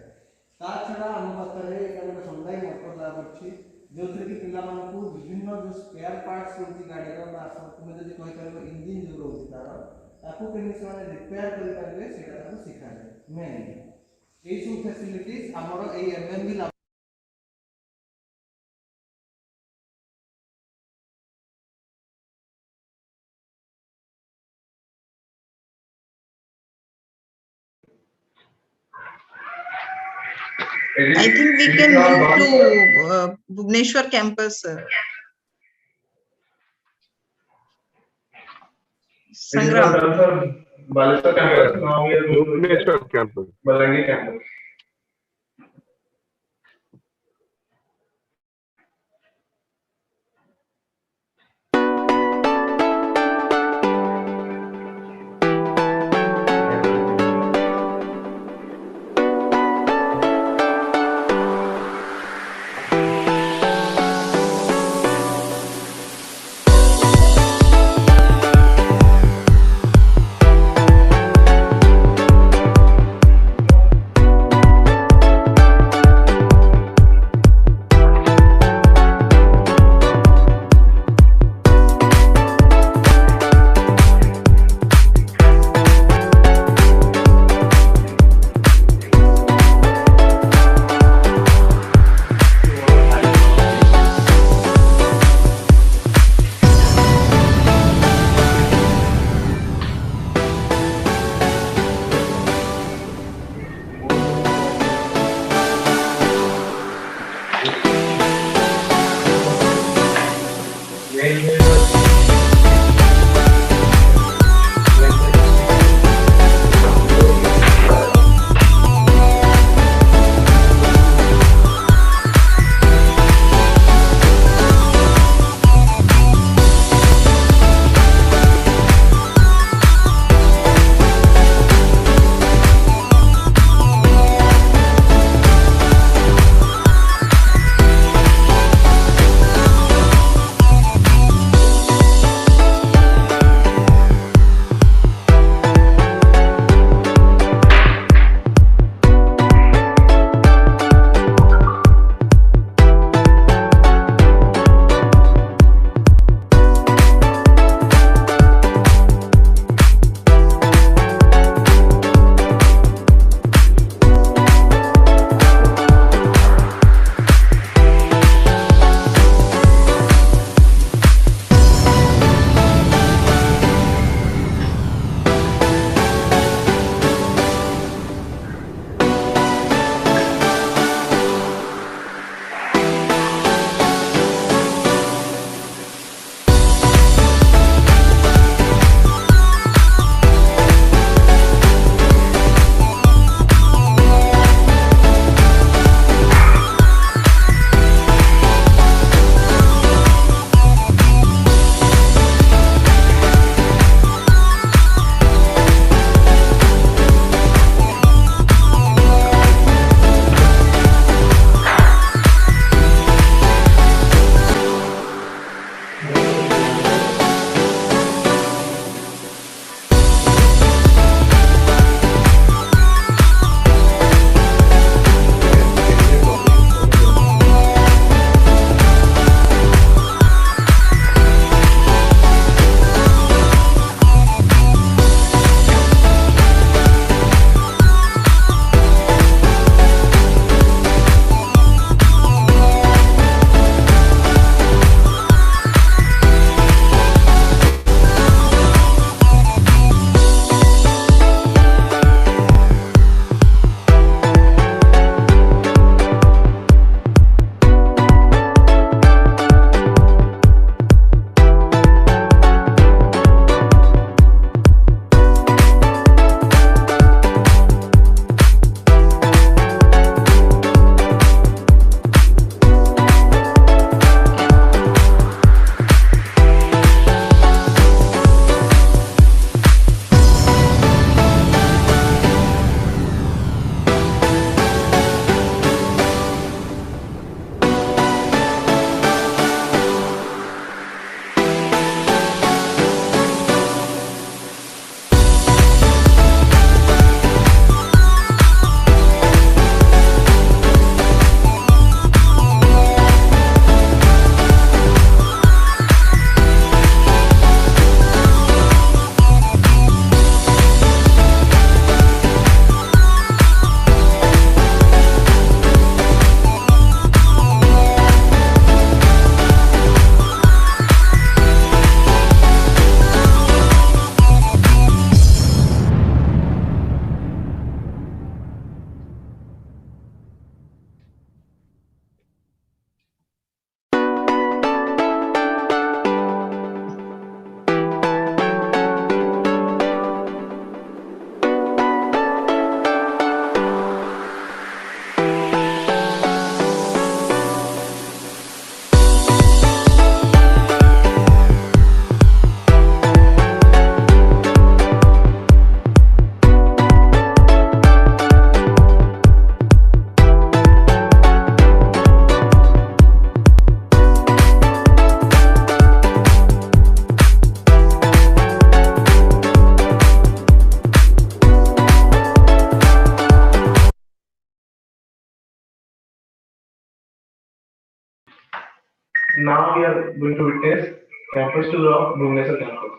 ତା ଛଡ଼ା ଆମ ପାଖରେ ଏଇଟା ଗୋଟେ ସନ୍ଧ୍ୟା ମୋଟର ଲ୍ୟାବ୍ ଅଛି ଯେଉଁଥିରେ କି ପିଲାମାନଙ୍କୁ ବିଭିନ୍ନ ଯେଉଁ ସ୍ପେୟାର ପାର୍ଟସ୍ ରହୁଛି ଗାଡ଼ିର ବା ତୁମେ ଯଦି କହିପାରିବ ଇଞ୍ଜିନ୍ ଯେଉଁ ରହୁଛି ତାର ତାକୁ କେମିତି ସେମାନେ ରିପେୟାର କରିପାରିବେ ସେଇଟା ତାକୁ ଶିଖାଯାଏ ମେନ୍ ଏଇସବୁ ଫ୍ୟାସିଲିଟିଜ୍ ଆମର ଏଇ ଏମ୍ଏମ୍ଭି I think we can move to Bhubaneswar campus. Sangram. Baleswar campus. Now we are going to campus. Balangi campus. Now we are going to witness campus tour of Bhubaneswar campus.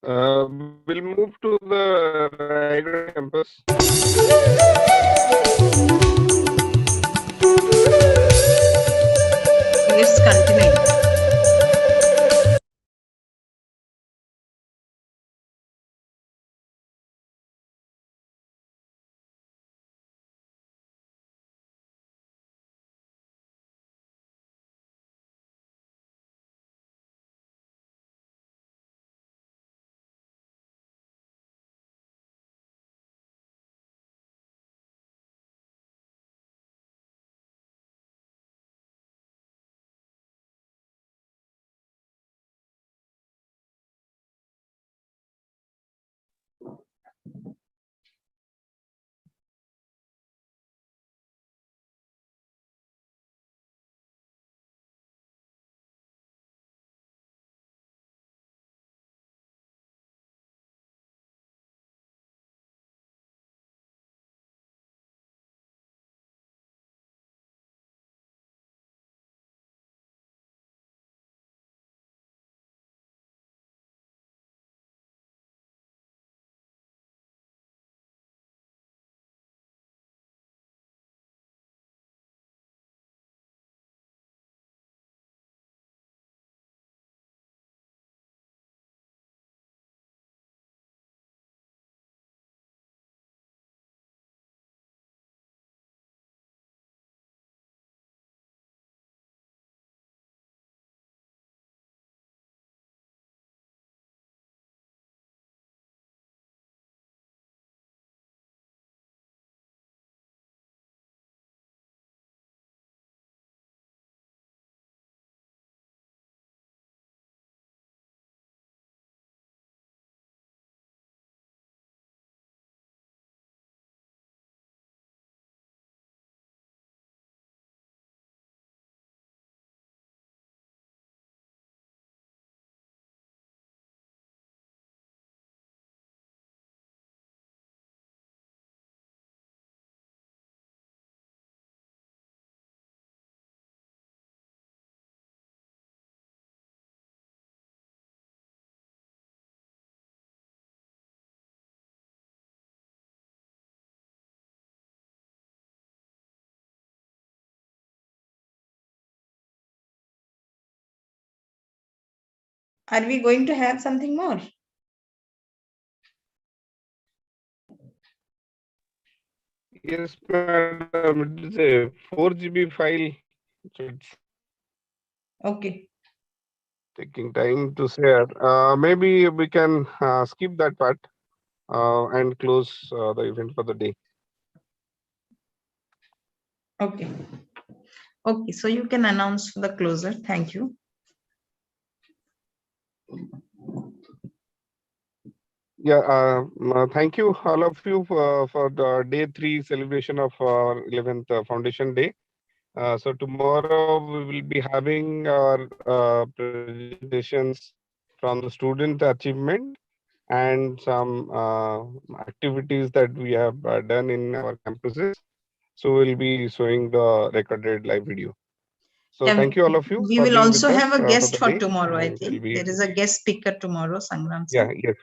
We'll move to the Raigad campus. It's continuing. Are we going to have something more? Yes, madam. It is a 4 GB file. So it's Okay. taking time to share. Maybe we can skip that part and close the event for the day. Okay. Okay. So you can announce the closer. Thank you. Yeah, thank you all of you for the day 3 celebration of our 11th Foundation Day. So tomorrow we will be having our presentations from the student achievement and some activities that we have done in our campuses. So we'll be showing the recorded live video. So thank you all of you We for will being also with us have a for guest the for day. tomorrow, I And we'll think. be, There is a guest speaker tomorrow, Sangram yeah, sir. yes.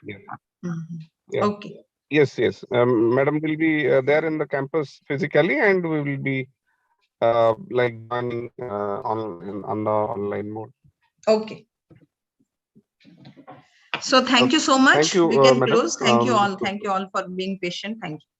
Yeah. Okay. Yes. Madam will be there in the campus physically, and we will be like joining on the online mode. Okay. So thank you so much. Thank you, We can madam. close. Thank you all. Thank you all for being patient. Thank you.